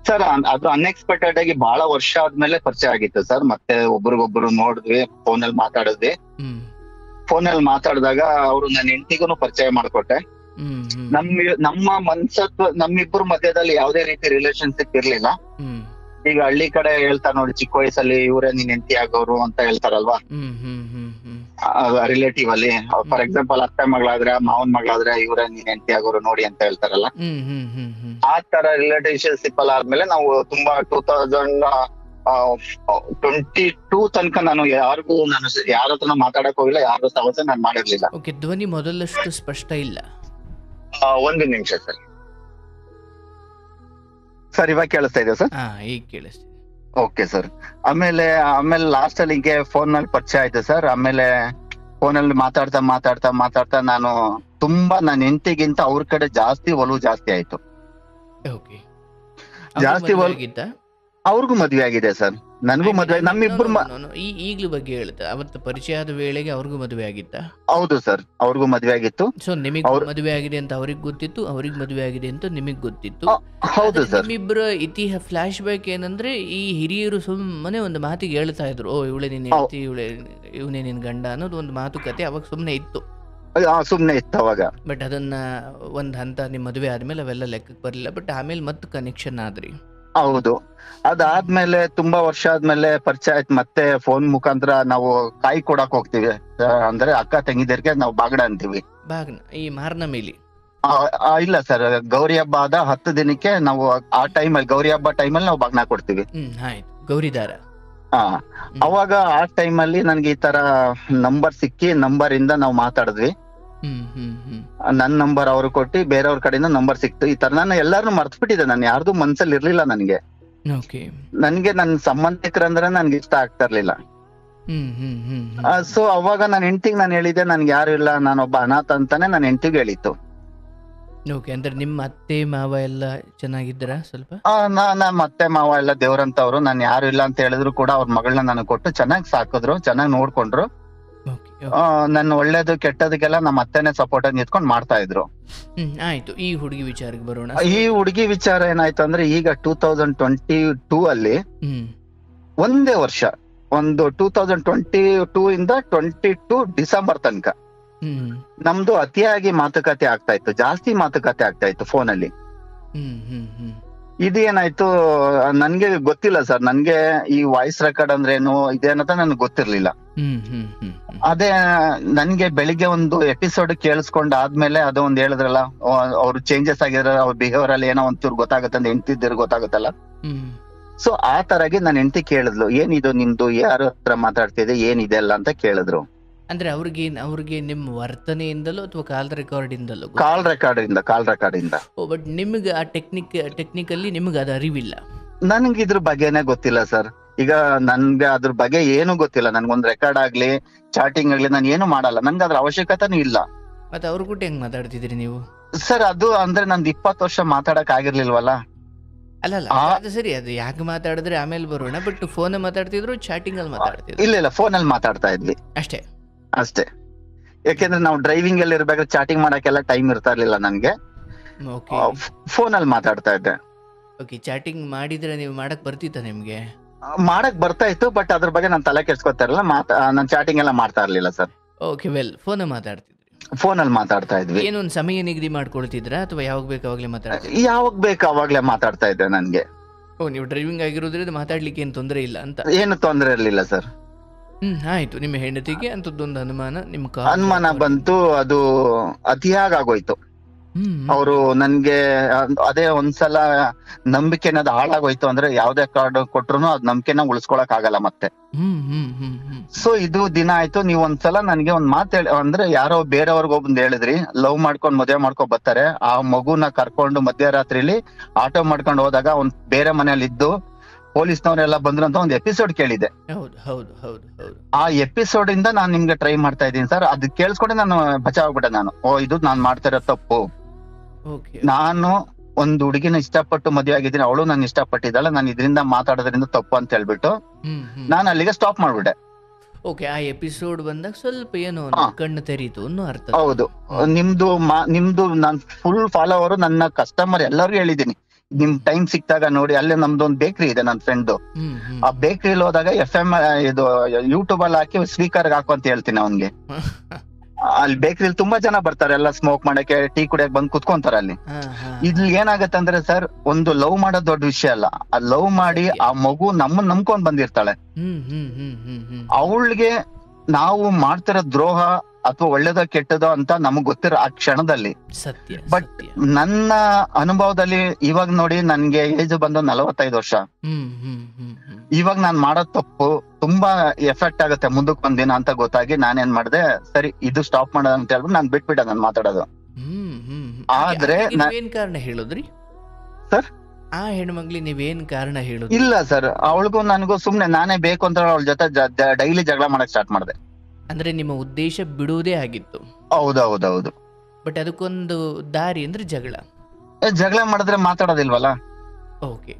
ಸರ್? ಅದು ಅನ್ಎಕ್ಸ್ಪೆಕ್ಟೆಡ್ ಆಗಿ ಬಹಳ ವರ್ಷ ಆದ್ಮೇಲೆ ಪರಿಚಯ ಆಗಿತ್ತು ಸರ್. ಮತ್ತೆ ಒಬ್ರಿಗೊಬ್ರು ನೋಡಿದ್ವಿ, ಫೋನಲ್ಲಿ ಮಾತಾಡಿದ್ವಿ. ಫೋನಲ್ಲಿ ಮಾತಾಡಿದಾಗ ಅವರು ನನ್ನ ಹೆಂಡತಿಗೂ ಪರಿಚಯ ಮಾಡ್ಕೊಟ್ಟೆ. ನಮ್ಮ ಮನ್ಸತ್ವ ನಮ್ಮಿಬ್ಬರ ಮಧ್ಯದಲ್ಲಿ ಯಾವುದೇ ರೀತಿ ರಿಲೇಶನ್ಶಿಪ್ ಇರ್ಲಿಲ್ಲ. ಈಗ ಹಳ್ಳಿ ಕಡೆ ಹೇಳ್ತಾರೆ ನೋಡಿ, ಚಿಕ್ಕ ವಯಸ್ಸಲ್ಲಿ ಇವರೇ ನಿನ್ ಹೆಂಡತಿ ಆಗೋರು ಅಂತ ಹೇಳ್ತಾರಲ್ವಾ, ರಿಲೇಟಿವ್ ಅಲ್ಲಿ. ಫಾರ್ ಎಕ್ಸಾಂಪಲ್, ಅತ್ತೆ ಮಗಳಾದ್ರೆ, ಮಾವನ್ ಮಗಳಾದ್ರೆ ಇವರೇ ನಿನ್ ಹೆಂಡತಿ ಆಗೋರು ನೋಡಿ ಅಂತ ಹೇಳ್ತಾರಲ್ಲ. ಆ ತರ ರಿಲೇಟಿವ್ಶಿಪ್ ಅಲ್ಲಿ ಆದ್ಮೇಲೆ ನಾವು ತುಂಬಾ 2022 ತನಕ ನಾನು ಯಾರ ಹತ್ರ ಮಾತಾಡಕ್ ಹೋಗಿಲ್ಲ, ಯಾರ ಸಮಸ್ಯೆ ನಾನು ಮಾಡಿರ್ಲಿಲ್ಲ. ಧ್ವನಿ ಮೊದಲಷ್ಟು ಸ್ಪಷ್ಟ ಇಲ್ಲ. ಒಂದು ನಿಮಿಷ ಸರ್. ಸರ್, ಇವಾಗ ಕೇಳಿಸ್ತಾ ಇದೆ ಸರ್? ಈಗ ಕೇಳಿಸ್ತಿದೆ. Okay sir. ಆಮೇಲೆ ಲಾಸ್ಟ್ ಅಲ್ಲಿ ಹೀಗೆ ಫೋನ್ ನಲ್ಲಿ ಪರಿಚಯ ಆಯ್ತು ಸರ್. ಆಮೇಲೆ ಫೋನಲ್ಲಿ ಮಾತಾಡ್ತಾ ನಾನು ತುಂಬಾ ನನ್ನ ಹೆಂಡತಿಗಿಂತ ಅವ್ರ ಕಡೆ ಜಾಸ್ತಿ ಒಲವು ಜಾಸ್ತಿ ಆಯ್ತು. ಜಾಸ್ತಿ ಅವ್ರಿಗೂ ಮದ್ವೆ ಆಗಿದೆ ಸರ್, ನನಗೂ ಮದ್ವೆ. ನಮ್ಮಿಬ್ರು ಈಗ್ಲೂ ಬಗ್ಗೆ ಹೇಳುತ್ತೆ. ಅವತ್ತು ಪರಿಚಯ ಆದ ವೇಳೆಗೆ ಅವ್ರಿಗೂ ಮದುವೆ ಆಗಿತ್ತ? ಹೌದು ಸರ್, ಅವ್ರಿಗೂ ಮದ್ವೆ ಆಗಿತ್ತು. ಸೊ ನಿಮಗ್ ಮದುವೆ ಆಗಿದೆ ಅಂತ ಅವ್ರಿಗೆ ಗೊತ್ತಿತ್ತು, ಅವ್ರಿಗೆ ಮದುವೆ ಆಗಿದೆ ಅಂತ ನಿಮಗ್ ಗೊತ್ತಿತ್ತು. ಹೌದು ಸರ್. ನಿಮ್ಮಿಬ್ಬರ ಫ್ಲಾಶ್ ಬ್ಯಾಕ್ ಏನಂದ್ರೆ, ಈ ಹಿರಿಯರು ಸುಮ್ಮನೆ ಒಂದು ಮಾತಿಗೆ ಹೇಳ್ತಾ ಇದ್ರು, ಇವಳೆ ನಿನ್ ಹೆಂಡತಿ, ಇವನೇ ನಿನ್ ಗಂಡ ಅನ್ನೋದು ಒಂದು ಮಾತುಕತೆ ಅವಾಗ ಸುಮ್ನೆ ಇತ್ತು. ಅವಾಗ. ಬಟ್ ಅದನ್ನ ಒಂದ್ ಹಂತ ನಿಮ್ ಮದುವೆ ಆದ್ಮೇಲೆ ಅವೆಲ್ಲ ಲೆಕ್ಕಕ್ಕೆ ಬರ್ಲಿಲ್ಲ. ಬಟ್ ಆಮೇಲೆ ಮತ್ತೆ ಕನೆಕ್ಷನ್ ಆದ್ರಿ. ಹೌದು, ಅದಾದ್ಮೇಲೆ ತುಂಬಾ ವರ್ಷ ಆದ್ಮೇಲೆ ಪರಿಚಯ ಆಯ್ತು. ಮತ್ತೆ ಫೋನ್ ಮುಖಾಂತರ ನಾವು ಕಾಯಿ ಕೊಡಕ್ ಹೋಗ್ತೀವಿ. ಅಂದ್ರೆ ಅಕ್ಕ ತಂಗಿದರಿಗೆ ನಾವು ಬಾಗಣ ಅಂತೀವಿ. ಈ ಮಾರ್ನ ಮೇಲೆ? ಇಲ್ಲ ಸರ್, ಗೌರಿ ಹಬ್ಬ ಆದ 10 ದಿನಕ್ಕೆ ನಾವು ಆ ಟೈಮಲ್ಲಿ, ಗೌರಿ ಹಬ್ಬ ಟೈಮಲ್ಲಿ ನಾವು ಬಾಗ್ನ ಕೊಡ್ತೀವಿ. ಗೌರಿದಾರ. ಅವಾಗ ಆ ಟೈಮಲ್ಲಿ ನನ್ಗೆ ಈ ತರ ನಂಬರ್ ಸಿಕ್ಕಿ, ನಂಬರ್ ಇಂದ ನಾವು ಮಾತಾಡಿದ್ವಿ. ನನ್ ನಂಬರ್ ಅವ್ರು ಕೊಟ್ಟು ಬೇರೆಯವ್ರ ಕಡೆಯಿಂದ ನಂಬರ್ ಸಿಕ್ತು. ಈ ತರ ನಾನು ಎಲ್ಲಾರು ಮರ್ತ್ಬಿಟ್ಟಿದ್ದೆ, ನಾನು ಯಾರ್ದು ಮನ್ಸಲ್ಲಿ ಇರ್ಲಿಲ್ಲ. ನನ್ಗೆ ನನ್ ಸಂಬಂಧಿಕರಂದ್ರೆ ನನ್ಗೆ ಇಷ್ಟ ಆಗ್ತಾ ಇರ್ಲಿಲ್ಲ. ಸೊ ಅವಾಗ ನನ್ನ ಹೆಂಡತಿಗೆ ನಾನು ಹೇಳಿದ್ದೆ, ನನ್ಗೆ ಯಾರು ಇಲ್ಲ, ನಾನೊಬ್ಬ ಅನಾಥ ಅಂತಾನೆ ನನ್ನ ಹೆಂಡತಿಗೆ ಹೇಳಿತ್ತು. ಅಂದ್ರೆ ನಿಮ್ಮ ಅತ್ತೆ ಮಾವ ಎಲ್ಲ ಚೆನ್ನಾಗಿದ್ದೀರಾ? ಸ್ವಲ್ಪ ನಮ್ಮ ಅತ್ತೆ ಮಾವ ಎಲ್ಲ ದೇವ್ರಂತವ್ರು. ನಾನು ಯಾರು ಇಲ್ಲ ಅಂತ ಹೇಳಿದ್ರು ಕೂಡ ಅವ್ರ ಮಗಳನ್ನ ನನಗೆ ಕೊಟ್ಟು ಚೆನ್ನಾಗಿ ಸಾಕಿದ್ರು, ಚೆನ್ನಾಗಿ ನೋಡ್ಕೊಂಡ್ರು. ನನ್ನ ಒಳ್ಳೇದು ಕೆಟ್ಟದಕ್ಕೆಲ್ಲ ನಮ್ಮ ಅತ್ತೆನೆ ಸಪೋರ್ಟ್ ನಿಂತ್ಕೊಂಡು ಮಾಡ್ತಾ ಇದ್ರು. ಆಯ್ತು, ಈ ಹುಡುಗಿ ವಿಚಾರಕ್ಕೆ ಬರೋಣ. ಈ ಹುಡುಗಿ ವಿಚಾರ ಏನಾಯ್ತು ಅಂದ್ರೆ, ಈಗ 2022 ಅಲ್ಲಿ ಒಂದೇ ವರ್ಷ, ಒಂದು 2022 ಇಂದ 22 ಡಿಸೆಂಬರ್ ತನಕ ನಮ್ದು ಅತಿಯಾಗಿ ಮಾತುಕತೆ ಆಗ್ತಾ ಇತ್ತು, ಜಾಸ್ತಿ ಮಾತುಕತೆ ಆಗ್ತಾ ಇತ್ತು ಫೋನಲ್ಲಿ. ಇದೇನಾಯ್ತು ನನ್ಗೆ ಗೊತ್ತಿಲ್ಲ ಸರ್, ನನ್ಗೆ ಈ ವಾಯ್ಸ್ ರೆಕಾರ್ಡ್ ಅಂದ್ರೆ ಏನು ಇದೇನಂತ ನನ್ಗೆ ಗೊತ್ತಿರ್ಲಿಲ್ಲ. ಅದೇ ನನ್ಗೆ ಬೆಳಿಗ್ಗೆ ಒಂದು ಎಪಿಸೋಡ್ ಕೇಳಿಸ್ಕೊಂಡ್ ಆದ್ಮೇಲೆ ಅದು ಒಂದ್ ಹೇಳಿದ್ರಲ್ಲ, ಅವ್ರು ಚೇಂಜಸ್ ಆಗಿದ್ರ, ಅವ್ರ ಬಿಹೇವಿಯರ್ ಅಲ್ಲಿ ಏನೋ ಒಂಚೂರು ಗೊತ್ತಾಗತ್ತೆ ಅಂತ ಹೆಂಡ್ತಿದ್ದೀರ್ ಗೊತ್ತಾಗತ್ತಲ್ಲ. ಸೊ ಆ ತರಾಗಿ ನನ್ನ ಹೆಂಡತಿ ಕೇಳಿದ್ಲು, ಏನಿದು ನಿಮ್ದು, ಯಾರ ಹತ್ರ ಮಾತಾಡ್ತಿದೆ, ಏನಿದೆ ಅಲ್ಲ ಅಂತ ಕೇಳಿದ್ರು. ಅಂದ್ರೆ ಅವ್ರಿಗೆ ನಿಮ್ಮ ವರ್ತನೆಯಿಂದಲೋ ಅಥವಾ ಕಾಲ್ ರೆಕಾರ್ಡ್ ಇಂದಲೋ? ಕಾಲ್ ರೆಕಾರ್ಡ್ ಇಂದ. ಬಟ್ ನಿಮ್ಗೆ ಆ ಟೆಕ್ನಿಕಲ್ಲಿ ನಿಮ್ಗೆ ಅದು ಅರಿವಿಲ್ಲ? ನನ್ಗೆ ಇದ್ರ ಬಗ್ಗೆನೇ ಗೊತ್ತಿಲ್ಲ ಸರ್. ಈಗ ನನ್ಗೆ ಅದ್ರ ಬಗ್ಗೆ ಏನು ಗೊತ್ತಿಲ್ಲ. ನನ್ಗೊಂದ್ ರೆಕಾರ್ಡ್ ಆಗ್ಲಿ, ಚಾಟಿಂಗ್ ಆಗ್ಲಿ, ನಾನು ಏನು ಮಾಡಲ್ಲ. ನನ್ಗೆ ಅದ್ರ ಅವಶ್ಯಕತೆನೂ ಇಲ್ಲ. ಮತ್ತೆ ಅವ್ರ ಕೂಡ ಹೆಂಗ್ ಮಾತಾಡ್ತಿದ್ರಿ ನೀವು? ಸರ್ ಅದು ಅಂದ್ರೆ ನಂದು 20 ವರ್ಷ ಮಾತಾಡಕ್ ಆಗಿರ್ಲಿಲ್ವಲ್ಲ. ಅಲ್ಲಲ್ಲ, ಅದು ಸರಿ, ಅದು ಯಾಕೆ ಮಾತಾಡಿದ್ರೆ ಆಮೇಲೆ ಬರೋಣ. ಬಟ್ ಫೋನ್ ಮಾತಾಡ್ತಿದ್ರು, ಚಾಟಿಂಗ್ ಅಲ್ಲಿ ಮಾತಾಡ್ತಿದ್ರು? ಇಲ್ಲ, ಫೋನಲ್ಲಿ ಮಾತಾಡ್ತಾ ಇದ್ವಿ ಅಷ್ಟೇ. ಯಾಕೆಂದ್ರೆ ನಾವು ಡ್ರೈವಿಂಗ್ ಅಲ್ಲಿ ಇರ್ಬೇಕಾದ್ರೆ ಚಾಟಿಂಗ್ ಮಾಡಕ್ಕೆಲ್ಲ ಟೈಮ್ ಇರ್ತಾ ಇರ್ಲಿಲ್ಲ ನನ್ಗೆ. ಫೋನಲ್ಲಿ ಮಾತಾಡ್ತಾ ಇದ್ದೆ. ಓಕೆ, ಚಾಟಿಂಗ್ ಮಾಡಿದ್ರೆ ನೀವು ಮಾಡಕ್ ಬರ್ತಿತ್ತ ನಿಮ್ಗೆ? ಮಾಡಕ್ ಬರ್ತಾ ಇತ್ತು, ಬಟ್ ಅದ್ರ ಬಗ್ಗೆ ನಾನು ತಲೆ ಕೆಡ್ಸ್ಕೊತಾ ಇರಲಿಲ್ಲ. ನಾನು ಚಾಟಿಂಗ್ ಎಲ್ಲ ಮಾಡ್ತಾ ಇರ್ಲಿಲ್ಲ ಸರ್. ಓಕೆ, ವೆಲ್, ಫೋನಲ್ಲಿ ಮಾತಾಡ್ತಾ ಇದ್ವಿ. ಏನೊಂದು ಸಮಯ ನಿಗದಿ ಮಾಡ್ಕೊಳ್ತಿದ್ರ ಅಥವಾ ಯಾವಾಗ ಬೇಕು ಅವಾಗ್ಲೇ ಮಾತಾಡ್ತಿದ್ರಿ? ಯಾವಾಗ ಬೇಕು ಅವಾಗ್ಲೇ ಮಾತಾಡ್ತಾ ಇದ್ದೆ ನನ್ಗೆ. ನೀವು ಡ್ರೈವಿಂಗ್ ಆಗಿರೋದ್ರಿಂದ ಮಾತಾಡ್ಲಿಕ್ಕೆ ಏನು ತೊಂದರೆ ಇಲ್ಲ ಅಂತ? ಏನು ತೊಂದರೆ ಇರ್ಲಿಲ್ಲ ಸರ್. ಆಯ್ತು. ನಿಮ್ಮ ಹೆಂಡತಿಗೆ ಅಂತದ್ದೊಂದು ಅನುಮಾನ ಬಂತು. ಅದು ಅತಿಯಾಗಿ ಆಗೋಯ್ತು. ಅವರು ನನ್ಗೆ ಅದೇ ಒಂದ್ಸಲ ನಂಬಿಕೆ ಅನ್ನೋದು ಹಾಳಾಗೋಯ್ತು. ಅಂದ್ರೆ ಯಾವ್ದೇ ಕಾರ್ಡ್ ಕೊಟ್ರು ಅದ್ ನಂಬಿಕೆನ ಉಳಿಸ್ಕೊಳಕ್ ಆಗಲ್ಲ ಮತ್ತೆ. ಸೊ ಇದು ದಿನ ಆಯ್ತು. ನೀವ್ ಒಂದ್ಸಲ ನನ್ಗೆ ಒಂದ್ ಮಾತು ಹೇಳಿ, ಅಂದ್ರೆ ಯಾರೋ ಬೇರೆಯವ್ರಿಗೆ ಒಬ್ಬಂದ್ ಹೇಳಿದ್ರಿ, ಲವ್ ಮಾಡ್ಕೊಂಡ್ ಮದುವೆ ಮಾಡ್ಕೊಂಡ್ ಬರ್ತಾರೆ, ಆ ಮಗುನ ಕರ್ಕೊಂಡು ಮಧ್ಯರಾತ್ರಿಲಿ ಆಟೋ ಮಾಡ್ಕೊಂಡು ಹೋದಾಗ ಒಂದ್ ಬೇರೆ ಮನೇಲಿ ಇದ್ದು ಪೊಲೀಸ್ನವರೆಲ್ಲ ಬಂದ್ರು ಅಂತ ಒಂದ್ ಎಪಿಸೋಡ್ ಕೇಳಿದೆ. ಆ ಎಪಿಸೋಡ್ ಇಂದ ನಾನ್ ನಿಮ್ಗೆ ಟ್ರೈ ಮಾಡ್ತಾ ಇದ್ದೀನಿ ಸರ್. ಅದ್ ಕೇಳಿಸ್ಕೊಂಡೆ ನಾನು ಬಚಾವಾಗ್ಬಿಟ್ಟೆ. ನಾನು ಇದು ನಾನ್ ಮಾಡ್ತಾ ಇರೋ ತಪ್ಪು. ನಾನು ಒಂದು ಹುಡುಗಿನ ಇಷ್ಟಪಟ್ಟು ಮದುವೆ ಆಗಿದ್ದೀನಿ, ಅವಳು ನಾನು ಇಷ್ಟಪಟ್ಟಿದ್ದಾಳೆ, ನಾನು ಇದರಿಂದ ಮಾತಾಡೋದ್ರಿಂದ ತಪ್ಪು ಅಂತ ಹೇಳ್ಬಿಟ್ಟು ನಾನು ಅಲ್ಲಿಗೆ ಸ್ಟಾಪ್ ಮಾಡ್ಬಿಟ್ಟೆ. ಓಕೆ, ಆ ಎಪಿಸೋಡ್ ಬಂದಾಗ ಸ್ವಲ್ಪ ಏನೋ ಕಣ್ಣು ತೆರೀತು ಅನ್ನೋ ಅರ್ಥ. ಹೌದು, ನಿಮ್ದು ನಾನ್ ಫುಲ್ ಫಾಲೋವರ್, ನನ್ನ ಕಸ್ಟಮರ್ ಎಲ್ಲರಿಗೂ ಹೇಳಿದೀನಿ, ನಿಮ್ ಟೈಮ್ ಸಿಕ್ತಾಗ ನೋಡಿ. ಅಲ್ಲೇ ನಮ್ದು ಒಂದು ಬೇಕ್ರಿ ಇದೆ, ನನ್ನ ಫ್ರೆಂಡ್. ಆ ಬೇಕ್ರಿಲಿ ಹೋದಾಗ FM ಇದು ಯೂಟ್ಯೂಬ್ ಅಲ್ಲಿ ಹಾಕಿ ಸ್ಪೀಕರ್ ಹಾಕು ಅಂತ ಹೇಳ್ತೀನಿ ಅವನ್ಗೆ. ಅಲ್ಲಿ ಬೇಕ್ರಿಲಿ ತುಂಬಾ ಜನ ಬರ್ತಾರೆ, ಎಲ್ಲ ಸ್ಮೋಕ್ ಮಾಡಕ್ಕೆ, ಟೀ ಕುಡಿಯಕ್ ಬಂದ್ ಕುತ್ಕೊಂತಾರೆ ಅಲ್ಲಿ. ಇಲ್ಲಿ ಏನಾಗತ್ತೆ ಅಂದ್ರೆ ಸರ್, ಒಂದು ಲವ್ ಮಾಡೋದ್ ದೊಡ್ಡ ವಿಷಯ ಅಲ್ಲ. ಆ ಲವ್ ಮಾಡಿ ಆ ಮಗು ನಮ್ಮನ್ ನಂಬ್ಕೊಂಡ್ ಬಂದಿರ್ತಾಳೆ. ಅವಳಿಗೆ ನಾವು ಮಾಡ್ತಿರೋ ದ್ರೋಹ ಅಥವಾ ಒಳ್ಳೇದೋ ಕೆಟ್ಟದೋ ಅಂತ ನಮಗ್ ಗೊತ್ತಿರೋ ಆ ಕ್ಷಣದಲ್ಲಿ. ಬಟ್ ನನ್ನ ಅನುಭವದಲ್ಲಿ ಇವಾಗ ನೋಡಿ, ನನ್ಗೆ ಏಜ್ ಬಂದು 45 ವರ್ಷ. ಇವಾಗ ನಾನ್ ಮಾಡೋ ತಪ್ಪು ತುಂಬಾ ಎಫೆಕ್ಟ್ ಆಗುತ್ತೆ ಮುಂದಕ್ಕೆ ಒಂದಿನ ಅಂತ ಗೊತ್ತಾಗಿ ನಾನೇನ್ ಮಾಡಿದೆ, ಸರಿ ಇದು ಸ್ಟಾಪ್ ಮಾಡೋದ ಅಂತ ಹೇಳ್ಬಿಟ್ಟು ನಾನ್ ಬಿಟ್ಬಿಟ್ಟೆ ನಾನು ಮಾತಾಡೋದು. ಆದ್ರೆ ಏನ್ ಕಾರಣ ಹೇಳಿದ್ರಿ ಸರ್? ಆ ಹೆಣ್ಮಗ್ಲಿ ನೀವೇನ್ ಕಾರಣ ಹೇಳುದು? ಇಲ್ಲ ಸರ್, ಅವಳಿಗೂ ನನಗೂ ಸುಮ್ನೆ ನಾನೇ ಬೇಕು ಅಂತ ಅವಳ ಜೊತೆ ಡೈಲಿ ಜಗಳ ಮಾಡಕ್ ಸ್ಟಾರ್ಟ್ ಮಾಡಿದೆ. ಅಂದ್ರೆ ನಿಮ್ಮ ಉದ್ದೇಶ ಬಿಡುವುದೇ ಆಗಿತ್ತು? ಹೌದೌದೌದು. ಬಟ್ ಅದಕ್ಕೊಂದು ದಾರಿ ಅಂದ್ರೆ ಜಗಳ ಮಾಡಿದ್ರೆ ಮಾತಾಡೋದಿಲ್ವಲ್ಲ. ಓಕೆ,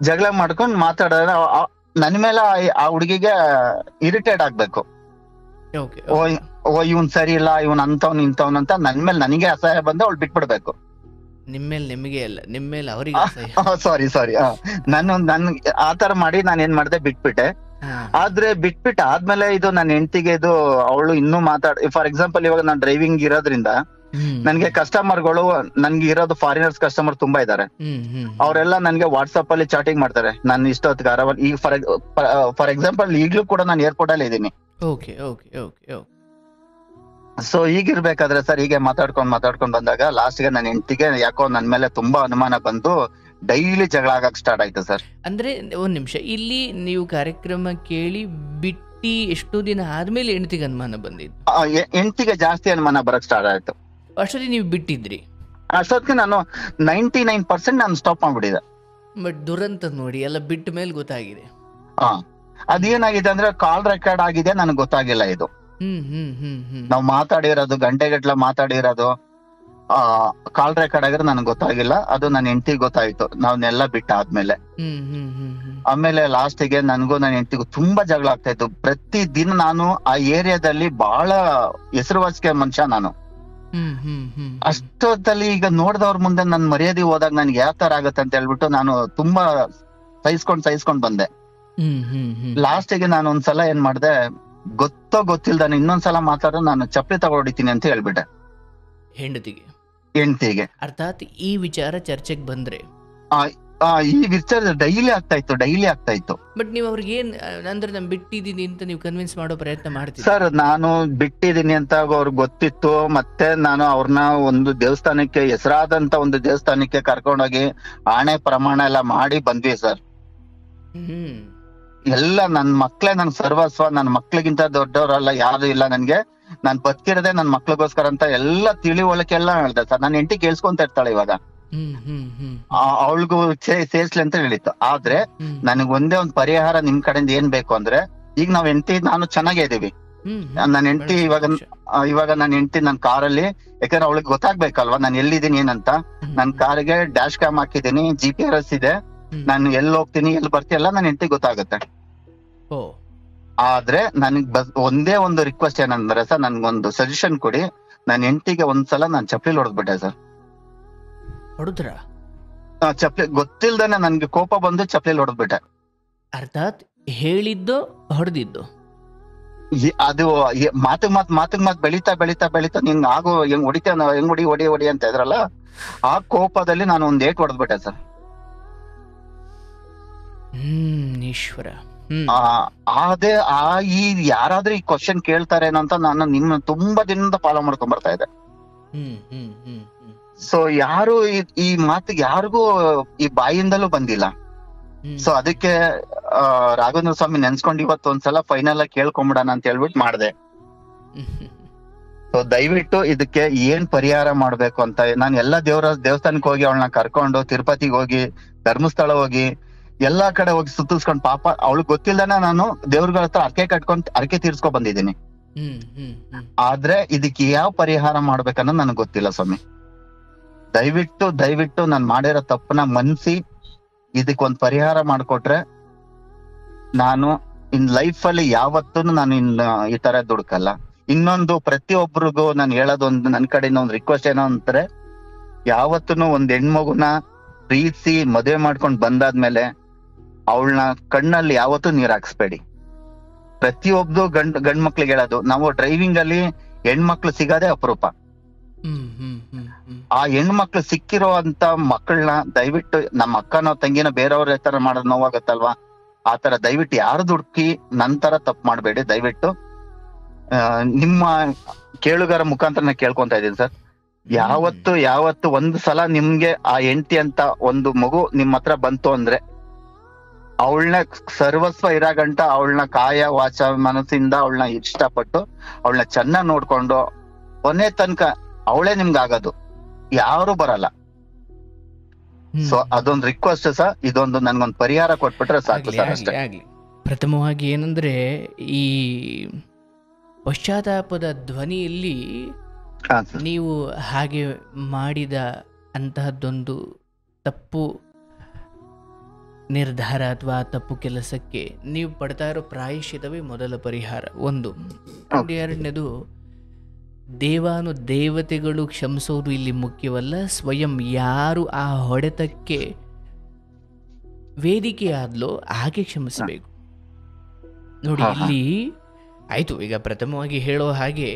ಜಗಳ ಮಾಡ್ಕೊಂಡ್ ಮಾತಾಡಿದ್ರೆ ನನ್ ಮೇಲೆ ಆ ಹುಡುಗಿಗೆ ಇರಿಟೇಟ್ ಆಗ್ಬೇಕು. ಇವನ್ ಸರಿ ಇಲ್ಲ, ಇವನ್ ಅಂತವ್ನ್ ಇಂಥವ್ನ್ ಅಂತ ನನ್ ಮೇಲೆ ನನಗೆ ಅಸಹ್ಯ ಬಂದು ಅವ್ಳು ಬಿಟ್ಬಿಡ್ಬೇಕು. ನಿಮ್ಮೇಲೆ ನಿಮಗೆ ಅಲ್ಲ, ನಿಮ್ಮೇಲೆ ಅವ್ರಿಗೆ. ಸಾರಿ ನನ್ ಆತರ ಮಾಡಿ ನಾನು ಏನ್ ಮಾಡ್ದೆ, ಬಿಟ್ಬಿಟ್ಟೆ. ಆದ್ರೆ ಬಿಟ್ಬಿಟ್ಟು ಆದ್ಮೇಲೆ ಇದು ನನ್ನ ಹೆಂಡತಿಗೆ ಇದು ಅವಳು ಇನ್ನೂ ಫಾರ್ ಎಕ್ಸಾಂಪಲ್ ಇವಾಗ ನಾನು ಡ್ರೈವಿಂಗ್ ಇರೋದ್ರಿಂದ ನನ್ಗೆ ಕಸ್ಟಮರ್ಗಳು, ನನ್ಗೆ ಇರೋದು ಫಾರಿನರ್ಸ್ ಕಸ್ಟಮರ್ ತುಂಬಾ ಇದಾರೆ. ಅವರೆಲ್ಲ ನನ್ಗೆ ವಾಟ್ಸ್ಆಪ್ ಅಲ್ಲಿ ಚಾಟಿಂಗ್ ಮಾಡ್ತಾರೆ. ನಾನು ಇಷ್ಟೊತ್ತಿಗೆ ಈಗ ಫಾರ್ ಎಕ್ಸಾಂಪಲ್ ಈಗ್ಲೂ ಕೂಡ ನಾನು ಏರ್ಪೋರ್ಟ್ ಅಲ್ಲಿ ಇದ್ದೀನಿ. ಸೊ ಈಗಿರ್ಬೇಕಾದ್ರೆ ಸರ್, ಹೀಗೆ ಮಾತಾಡ್ಕೊಂಡ್ ಬಂದಾಗ ಲಾಸ್ಟ್ ಗೆ ನನ್ನ ಹೆಂಡತಿಗೆ ಯಾಕೋ ನನ್ ಮೇಲೆ ತುಂಬಾ ಅನುಮಾನ ಬಂದು ಡೈಲಿ ಜಗಳ ಆಗಕ್ ಸ್ಟಾರ್ಟ್ ಆಯ್ತು ಸರ್. ಅಂದ್ರೆ ಒಂದ್ ನಿಮಿಷ, ಇಲ್ಲಿ ನೀವು ಕಾರ್ಯಕ್ರಮ ಕೇಳಿ ಬಿಟ್ಟಿ ಎಷ್ಟು ದಿನ ಆದ್ಮೇಲೆ ಹೆಂಡತಿಗೆ ಅನುಮಾನ ಬಂದಿದ್ದು? ಹೆಂಡತಿಗೆ ಜಾಸ್ತಿ ಅನುಮಾನ ಬರಕ್ ಸ್ಟಾರ್ಟ್ ಆಯ್ತು. ಅಷ್ಟೊತ್ತಿಗೆ ನೀವು ಬಿಟ್ಟಿದ್ರಿ? ಅಷ್ಟೊತ್ತಿಗೆ ನಾನು 99% ನಾನು ಸ್ಟಾಪ್ ಮಾಡ್ಬಿಟ್ಟಿದೆ. ಬಟ್ ದುರಂತ ನೋಡಿ, ಎಲ್ಲ ಬಿಟ್ಟ ಮೇಲೆ ಗೊತ್ತಾಗಿದೆ. ಅದೇನಾಗಿದೆ ಅಂದ್ರೆ ಕಾಲ್ ರೆಕಾರ್ಡ್ ಆಗಿದೆ, ನನಗೆ ಗೊತ್ತಾಗಿಲ್ಲ ಇದು. ನಾವ್ ಮಾತಾಡಿರೋದು ಗಂಟೆಗಟ್ಲೆ ಮಾತಾಡಿರೋದು ಕಾಲ್ ರೆಕಾರ್ಡ್ ಆಗಿರೋ ನನಗೆ ಗೊತ್ತಾಗಿಲ್ಲ. ಅದು ನನ್ನ ಹೆಂಡತಿಗೆ ಗೊತ್ತಾಯ್ತು ನಾವ್ನೆಲ್ಲ ಬಿಟ್ಟ ಆದ್ಮೇಲೆ. ಆಮೇಲೆ ಲಾಸ್ಟಿಗೆ ನನ್ಗೂ ನನ್ನ ಹೆಂಡತಿಗೂ ತುಂಬಾ ಜಗಳ ಆಗ್ತಾ ಇತ್ತು. ಪ್ರತಿ ದಿನ ನಾನು ಆ ಏರಿಯಾದಲ್ಲಿ ಬಹಳ ಹೆಸರುವಾಸಿಗೆ ಮನುಷ್ಯ ನಾನು. ಅಷ್ಟೊತ್ತಲ್ಲಿ ಈಗ ನೋಡ್ದವ್ರ ಮುಂದೆ ನನ್ ಮರ್ಯಾದೆ ಹೋದಾಗ ನನ್ಗೆ ಯಾವ ತರ ಆಗತ್ತೆ ಅಂತ ಹೇಳ್ಬಿಟ್ಟು ನಾನು ತುಂಬಾ ಸಹಿಸ್ಕೊಂಡ್ ಬಂದೆ. ಲಾಸ್ಟಿಗೆ ನಾನು ಒಂದ್ಸಲ ಏನ್ ಮಾಡ್ದೆ, ಗೊತ್ತಿಲ್ದಾನೆ ಇನ್ನೊಂದ್ಸಲ ಮಾತಾಡೋ ನಾನು ಚಪ್ಪಲಿ ತಗೊಡಿತೀನಿ ಅಂತ ಹೇಳ್ಬಿಟ್ಟೆ ಹೆಂಡತಿಗೆ. ಅರ್ಥಾತ್ ಈ ವಿಚಾರ ಚರ್ಚೆಗೆ ಬಂದ್ರೆ ಈ ವಿಚಾರ ಡೈಲಿ ಆಗ್ತಾ ಇತ್ತು. ಬಟ್ ನೀವು ಅವ್ರಿಗೆ ಏನ್ ಅಂದ್ರೆ ನಾನು ಬಿಟ್ಟಿದ್ದೀನಿ ಅಂತ ನೀವು ಕನ್ವಿನ್ಸ್ ಮಾಡೋ ಪ್ರಯತ್ನ ಮಾಡ್ತೀವಿ ಸರ್. ನಾನು ಬಿಟ್ಟಿದ್ದೀನಿ ಅಂತ ಅವ್ರಿಗೆ ಗೊತ್ತಿತ್ತು. ಮತ್ತೆ ನಾನು ಅವ್ರನ್ನ ಒಂದು ದೇವಸ್ಥಾನಕ್ಕೆ, ಹೆಸರಾದಂತ ಒಂದು ದೇವಸ್ಥಾನಕ್ಕೆ ಕರ್ಕೊಂಡೋಗಿ ಆಣೆ ಪ್ರಮಾಣ ಎಲ್ಲ ಮಾಡಿ ಬಂದ್ವಿ ಸರ್. ಎಲ್ಲ ನನ್ ಮಕ್ಳೇ ನನ್ ಸರ್ವಸ್ವ, ನನ್ ಮಕ್ಳಿಗಿಂತ ದೊಡ್ಡವರಲ್ಲ ಯಾರು ಇಲ್ಲ ನನ್ಗೆ. ನಾನ್ ಬದುಕಿರೋದೇ ನನ್ ಮಕ್ಳಿಗೋಸ್ಕರ ಅಂತ ಎಲ್ಲ ತಿಳಿವಳಿಕೆ ಎಲ್ಲ ಹೇಳ್ದೆ ಸರ್. ನನ್ನ ಹೆಂಡತಿ ಕೇಳಿಸ್ಕೊಂತ ಇರ್ತಾಳೆ ಇವಾಗ, ಅವಳಿಗೂ ಸೇರ್ಸ್ಲಿ ಅಂತ ಹೇಳಿತ್ತು. ಆದ್ರೆ ನನಗ್ ಒಂದೇ ಒಂದ್ ಪರಿಹಾರ ನಿಮ್ ಕಡೆಯಿಂದ ಏನ್ ಬೇಕು ಅಂದ್ರೆ, ಈಗ ನಾವ್ ಹೆಂಡತಿ ನಾನು ಚೆನ್ನಾಗೇ ಇದೀವಿ. ನನ್ನ ಹೆಂಡತಿ ಇವಾಗ ನನ್ನ ಹೆಂಡತಿ ನನ್ ಕಾರಲ್ಲಿ, ಯಾಕಂದ್ರೆ ಅವಳಿಗೆ ಗೊತ್ತಾಗ್ಬೇಕಲ್ವಾ ನಾನು ಎಲ್ಲಿದ್ದೀನಿ ಏನಂತ. ನನ್ ಕಾರಿಗೆ ಡ್ಯಾಶ್ ಕ್ಯಾಮ್ ಹಾಕಿದೀನಿ, GPS ಇದೆ, ನಾನು ಎಲ್ಲಿ ಹೋಗ್ತೀನಿ ಎಲ್ಲಿ ಬರ್ತೀನಿ ಎಲ್ಲ ನನ್ನ ಹೆಂಡತಿ ಗೊತ್ತಾಗುತ್ತೆ. ಆದ್ರೆ ನನಗ್ ಒಂದೇ ಒಂದು ರಿಕ್ವೆಸ್ಟ್ ಏನಂದ್ರೆ ಸರ್, ನನ್ಗೊಂದು ಸಜೆಷನ್ ಕೊಡಿ. ನನ್ನ ಹೆಂಡತಿಗೆ ಒಂದ್ಸಲ ನಾನ್ ಚಪ್ಲಿ ಹೊಡೆದ್ಬಿಟ್ಟೆ ಸರ್. ಹೊಡೆದ್ರ? ಚಪ್ಲಿ ಗೊತ್ತಿಲ್ದೇನೆ ನನ್ಗೆ ಕೋಪ ಬಂದು ಚಪ್ಲಿ ಹೊಡೆದ್ಬಿಟ್ಟೆ. ಅರ್ಥಾತ್ ಹೇಳಿದ್ದು ಹೊಡೆದಿದ್ದು ಅದು ಮಾತು ಬೆಳೀತಾ ನಿಂಗ್ ಆಗೋ ಹೆಂಗ್ ಹೊಡಿ ಅಂತ ಇದ್ರಲ್ಲ, ಆ ಕೋಪದಲ್ಲಿ ನಾನು ಒಂದ್ ಏಟ್ ಹೊಡೆದ್ಬಿಟ್ಟೆ ಸರ್. ಈಶ್ವರ. ಅದೇ ಈ ಯಾರಾದ್ರೂ ಈ ಕ್ವಶನ್ ಕೇಳ್ತಾರೇನೋ ಅಂತ ನಾನು ನಿನ್ನ ತುಂಬಾ ದಿನದಿಂದ ಫಾಲೋ ಮಾಡ್ಕೊಂಡ್ ಬರ್ತಾ ಇದ್ದೆ. ಸೊ ಯಾರು ಈ ಮಾತಿಗೆ ಯಾರಿಗೂ ಈ ಬಾಯಿಂದಲೂ ಬಂದಿಲ್ಲ. ಸೊ ಅದಕ್ಕೆ ರಾಘವೇಂದ್ರ ಸ್ವಾಮಿ ನೆನ್ಸ್ಕೊಂಡು ಇವತ್ತು ಒಂದ್ಸಲ ಫೈನಲ್ ಆಗಿ ಕೇಳ್ಕೊಂಬಿಡೋಣ ಅಂತ ಹೇಳ್ಬಿಟ್ಟು ಮಾಡ್ದೆ. ಸೊ ದಯವಿಟ್ಟು ಇದಕ್ಕೆ ಏನ್ ಪರಿಹಾರ ಮಾಡ್ಬೇಕು ಅಂತ ನಾನು ಎಲ್ಲಾ ದೇವಸ್ಥಾನಕ್ಕೆ ಹೋಗಿ ಅವಳನ್ನ ಕರ್ಕೊಂಡು, ತಿರುಪತಿಗೆ ಹೋಗಿ, ಧರ್ಮಸ್ಥಳ ಹೋಗಿ, ಎಲ್ಲಾ ಕಡೆ ಹೋಗಿ ಸುತ್ತಿಸ್ಕೊಂಡು, ಪಾಪ ಅವಳಿಗೆ ಗೊತ್ತಿಲ್ಲದನ ನಾನು ದೇವ್ರಗಳ ಹತ್ರ ಅರಕೆ ತೀರ್ಸ್ಕೊ ಬಂದಿದ್ದೀನಿ. ಆದ್ರೆ ಇದಕ್ಕೆ ಯಾವ ಪರಿಹಾರ ಮಾಡ್ಬೇಕನ್ನೋದು ನನಗೆ ಗೊತ್ತಿಲ್ಲ ಸ್ವಾಮಿ. ದಯವಿಟ್ಟು ನಾನ್ ಮಾಡಿರೋ ತಪ್ಪನ ಮನ್ಸಿ ಇದಕ್ಕೊಂದ್ ಪರಿಹಾರ ಮಾಡ್ಕೊಟ್ರೆ ನಾನು ಇನ್ ಲೈಫ್ ಅಲ್ಲಿ ಯಾವತ್ತೂ ನಾನು ಈ ತರ ದುಡ್ಕಲ್ಲ. ಇನ್ನೊಂದು ಪ್ರತಿಯೊಬ್ಬರಿಗೂ ನಾನು ಹೇಳೋದೊಂದು ನನ್ನ ಕಡೆಯಿಂದ ಒಂದು ರಿಕ್ವೆಸ್ಟ್ ಏನೋ ಅಂತಾರೆ, ಯಾವತ್ತೂ ಒಂದ್ ಹೆಣ್ಮಗುನ ಪ್ರೀತಿಸಿ ಮದುವೆ ಮಾಡ್ಕೊಂಡ್ ಬಂದಾದ್ಮೇಲೆ ಅವಳನ್ನ ಕಣ್ಣಲ್ಲಿ ಯಾವತ್ತೂ ನೀರ್ ಹಾಕ್ಸ್ಬೇಡಿ. ಪ್ರತಿಯೊಬ್ದು ಗಂಡ್ ಮಕ್ಳಿಗೆ ಹೇಳೋದು, ನಾವು ಡ್ರೈವಿಂಗ್ ಅಲ್ಲಿ ಹೆಣ್ಮಕ್ಳು ಸಿಗೋದೇ ಅಪರೂಪ. ಆ ಹೆಣ್ಮಕ್ಳು ಸಿಕ್ಕಿರೋ ಅಂತ ಮಕ್ಕಳನ್ನ ದಯವಿಟ್ಟು, ನಮ್ಮ ಅಕ್ಕನೋ ತಂಗಿನೋ ಬೇರೆಯವ್ರ ತರ ಮಾಡೋದ್ ನೋವಾಗತ್ತಲ್ವಾ, ಆ ತರ ದಯವಿಟ್ಟು ಯಾರು ದುಡ್ಕಿ ನಂತರ ತಪ್ಪು ಮಾಡ್ಬೇಡಿ. ದಯವಿಟ್ಟು ನಿಮ್ಮ ಕೇಳುಗರ ಮುಖಾಂತರ ನಾ ಕೇಳ್ಕೊಂತ ಇದೀನಿ ಸರ್. ಯಾವತ್ತು ಒಂದ್ ಸಲ ನಿಮ್ಗೆ ಆ ಹೆಂಡತಿ ಅಂತ ಒಂದು ಮಗು ನಿಮ್ ಹತ್ರ ಬಂತು ಅಂದ್ರೆ, ಅವಳನ್ನ ಸರ್ವಸ್ವ ಇರಾಗಂಟ ಅವಳನ್ನ ಕಾಯ ವಾಚ ಮನಸ್ಸಿಂದ ಅವಳನ್ನ ಇಷ್ಟಪಟ್ಟು ಅವಳನ್ನ ಚೆನ್ನಾಗ್ ನೋಡ್ಕೊಂಡು ಕೊನೆ ತನಕ ಅವಳೇ ನಿಮ್ಗೆ ಆಗೋದು, ಯಾರು ಬರಲ್ಲ. ಸೊ ಅದೊಂದು ರಿಕ್ವೆಸ್ಟ್ ಸರ್, ಇದೊಂದು ನನ್ಗೊಂದು ಪರಿಹಾರ ಕೊಟ್ಬಿಟ್ರೆ ಸಾಕು ಸರ್ ಅಷ್ಟೇ. ಪ್ರಥಮವಾಗಿ ಏನಂದ್ರೆ, ಈ ಪಶ್ಚಾತ್ತಾಪದ ಧ್ವನಿಯಲ್ಲಿ ನೀವು ಹಾಗೆ ಮಾಡಿದ ಅಂತಹದ್ದೊಂದು ತಪ್ಪು ನಿರ್ಧಾರ ಅಥವಾ ತಪ್ಪು ಕೆಲಸಕ್ಕೆ ನೀವು ಪಡ್ತಾ ಇರೋ ಪ್ರಾಯಶ್ಚಿತವೇ ಮೊದಲ ಪರಿಹಾರ. ಒಂದು. ಎರಡನೇದು, ದೇವತೆಗಳು ಕ್ಷಮಿಸೋದು ಇಲ್ಲಿ ಮುಖ್ಯವಲ್ಲ, ಸ್ವಯಂ ಯಾರು ಆ ಹೊಡೆತಕ್ಕೆ ವೇದಿಕೆ ಆದ್ಲೋ ಹಾಗೆ ಕ್ಷಮಿಸಬೇಕು. ನೋಡಿ, ಇಲ್ಲಿ ಆಯ್ತು. ಈಗ ಪ್ರಥಮವಾಗಿ ಹೇಳೋ ಹಾಗೆ,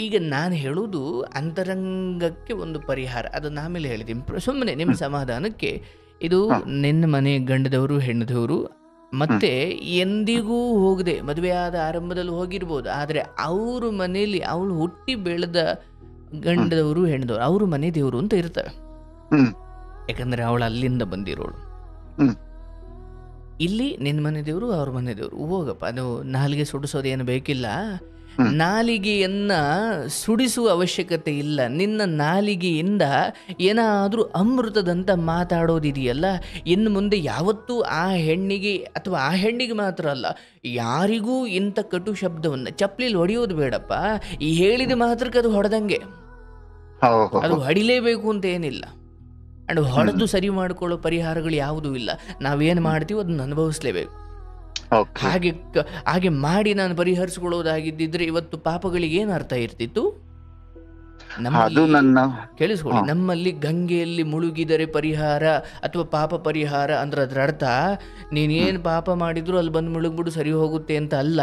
ಈಗ ನಾನು ಹೇಳೋದು ಅಂತರಂಗಕ್ಕೆ ಒಂದು ಪರಿಹಾರ, ಅದನ್ನ ಆಮೇಲೆ ಹೇಳಿದ್ದೀನಿ. ಸುಮ್ಮನೆ ನಿಮ್ಮ ಸಮಾಧಾನಕ್ಕೆ, ಇದು ನಿನ್ನ ಮನೆ ಗಂಡದವರು ಹೆಣ್ಣದವರು ಮತ್ತೆ ಎಂದಿಗೂ ಹೋಗದೆ ಮದುವೆಯಾದ ಆರಂಭದಲ್ಲಿ ಹೋಗಿರ್ಬೋದು, ಆದರೆ ಅವ್ರ ಮನೇಲಿ ಅವಳು ಹುಟ್ಟಿ ಬೆಳೆದ ಗಂಡದವರು ಹೆಣ್ಣದವರು ಅವ್ರ ಮನೆ ದೇವರು ಅಂತ ಇರ್ತವೆ. ಯಾಕಂದ್ರೆ ಅವಳು ಅಲ್ಲಿಂದ ಬಂದಿರೋಳು. ಇಲ್ಲಿ ನಿನ್ನ ಮನೆ ದೇವರು ಅವ್ರ ಮನೆ ದೇವರು, ಹೋಗಪ್ಪ. ಅದು ನಾಲಿಗೆ ಸುಡಿಸೋದೇನು ಬೇಕಿಲ್ಲ, ನಾಲಿಗೆಯನ್ನ ಸುಡಿಸುವ ಅವಶ್ಯಕತೆ ಇಲ್ಲ. ನಿನ್ನ ನಾಲಿಗೆಯಿಂದ ಏನಾದರೂ ಅಮೃತದಂತ ಮಾತಾಡೋದಿದೆಯಲ್ಲ, ಇನ್ನು ಮುಂದೆ ಯಾವತ್ತೂ ಆ ಹೆಣ್ಣಿಗೆ ಅಥವಾ ಆ ಹೆಣ್ಣಿಗೆ ಮಾತ್ರ ಅಲ್ಲ, ಯಾರಿಗೂ ಇಂಥ ಕಟು ಶಬ್ದವನ್ನು ಚಪ್ಪಲಿಲಿ ಹೊಡೆಯೋದು ಬೇಡಪ್ಪ. ಈ ಹೇಳಿದ ಮಾತ್ರಕ್ಕೆ ಅದು ಹೊಡೆದಂಗೆ, ಅದು ಹೊಡಿಲೇಬೇಕು ಅಂತ ಏನಿಲ್ಲ. ಅಂಡ್ ಹೊಡೆದು ಸರಿ ಮಾಡ್ಕೊಳ್ಳೋ ಪರಿಹಾರಗಳು ಯಾವುದೂ ಇಲ್ಲ. ನಾವೇನು ಮಾಡ್ತೀವೋ ಅದನ್ನ ಅನುಭವಿಸ್ಲೇಬೇಕು. ಹಾಗೆ ಮಾಡಿ ನಾನು ಪರಿಹರಿಸಿಕೊಳ್ಳೋದಾಗಿದ್ದಿದ್ರೆ ಇವತ್ತು ಪಾಪಗಳಿಗೆ ಏನು ಅರ್ಥ ಇರ್ತಿತ್ತು? ಕೇಳಿಸ್ಕೊಳ್ಳಿ, ನಮ್ಮಲ್ಲಿ ಗಂಗೆಯಲ್ಲಿ ಮುಳುಗಿದರೆ ಪರಿಹಾರ ಅಥವಾ ಪಾಪ ಪರಿಹಾರ ಅಂದ್ರೆ ಅದರ ಅರ್ಥ ನೀನೇನು ಪಾಪ ಮಾಡಿದ್ರು ಅಲ್ಲಿ ಬಂದು ಮುಳುಗ್ಬಿಡು ಸರಿ ಹೋಗುತ್ತೆ ಅಂತ ಅಲ್ಲ.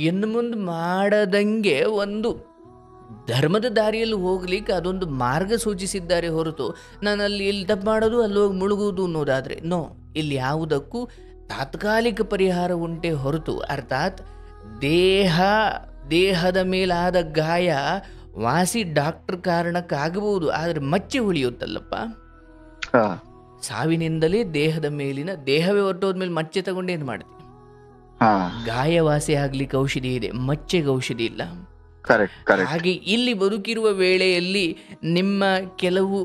ಇನ್ನು ಮುಂದೆ ಮಾಡದಂಗೆ ಒಂದು ಧರ್ಮದ ದಾರಿಯಲ್ಲಿ ಹೋಗ್ಲಿಕ್ಕೆ ಅದೊಂದು ಮಾರ್ಗ ಸೂಚಿಸಿದ್ದಾರೆ ಹೊರತು ನಾನು ಅಲ್ಲಿ ಇಲ್ಲಿ ತಪ್ಪು ಮಾಡೋದು ಅಲ್ಲಿ ಹೋಗಿ ಮುಳುಗುವುದು ಅನ್ನೋದಾದರೆ ನೋ, ಇಲ್ಲಿ ಯಾವುದಕ್ಕೂ ತಾತ್ಕಾಲಿಕ ಪರಿಹಾರ ಉಂಟೆ ಹೊರತು, ಅರ್ಥಾತ್ ದೇಹದ ಮೇಲಾದ ಗಾಯ ವಾಸಿ ಡಾಕ್ಟರ್ ಕಾರಣಕ್ಕಾಗಬಹುದು, ಆದರೆ ಮಚ್ಚೆ ಉಳಿಯುತ್ತಲ್ಲಪ್ಪ. ಸಾವಿನಿಂದಲೇ ದೇಹದ ಮೇಲಿನ ದೇಹವೇ ಹೊರಟೋದ್ಮೇಲೆ ಮಚ್ಚೆ ತಗೊಂಡೇನು ಮಾಡ್ತೀವಿ? ಗಾಯ ವಾಸಿ ಆಗ್ಲಿಕ್ಕೆ ಔಷಧಿ ಇದೆ, ಮಚ್ಚೆಗೆ ಔಷಧಿ ಇಲ್ಲ. ಹಾಗೆ ಇಲ್ಲಿ ಬದುಕಿರುವ ವೇಳೆಯಲ್ಲಿ ನಿಮ್ಮ ಕೆಲವು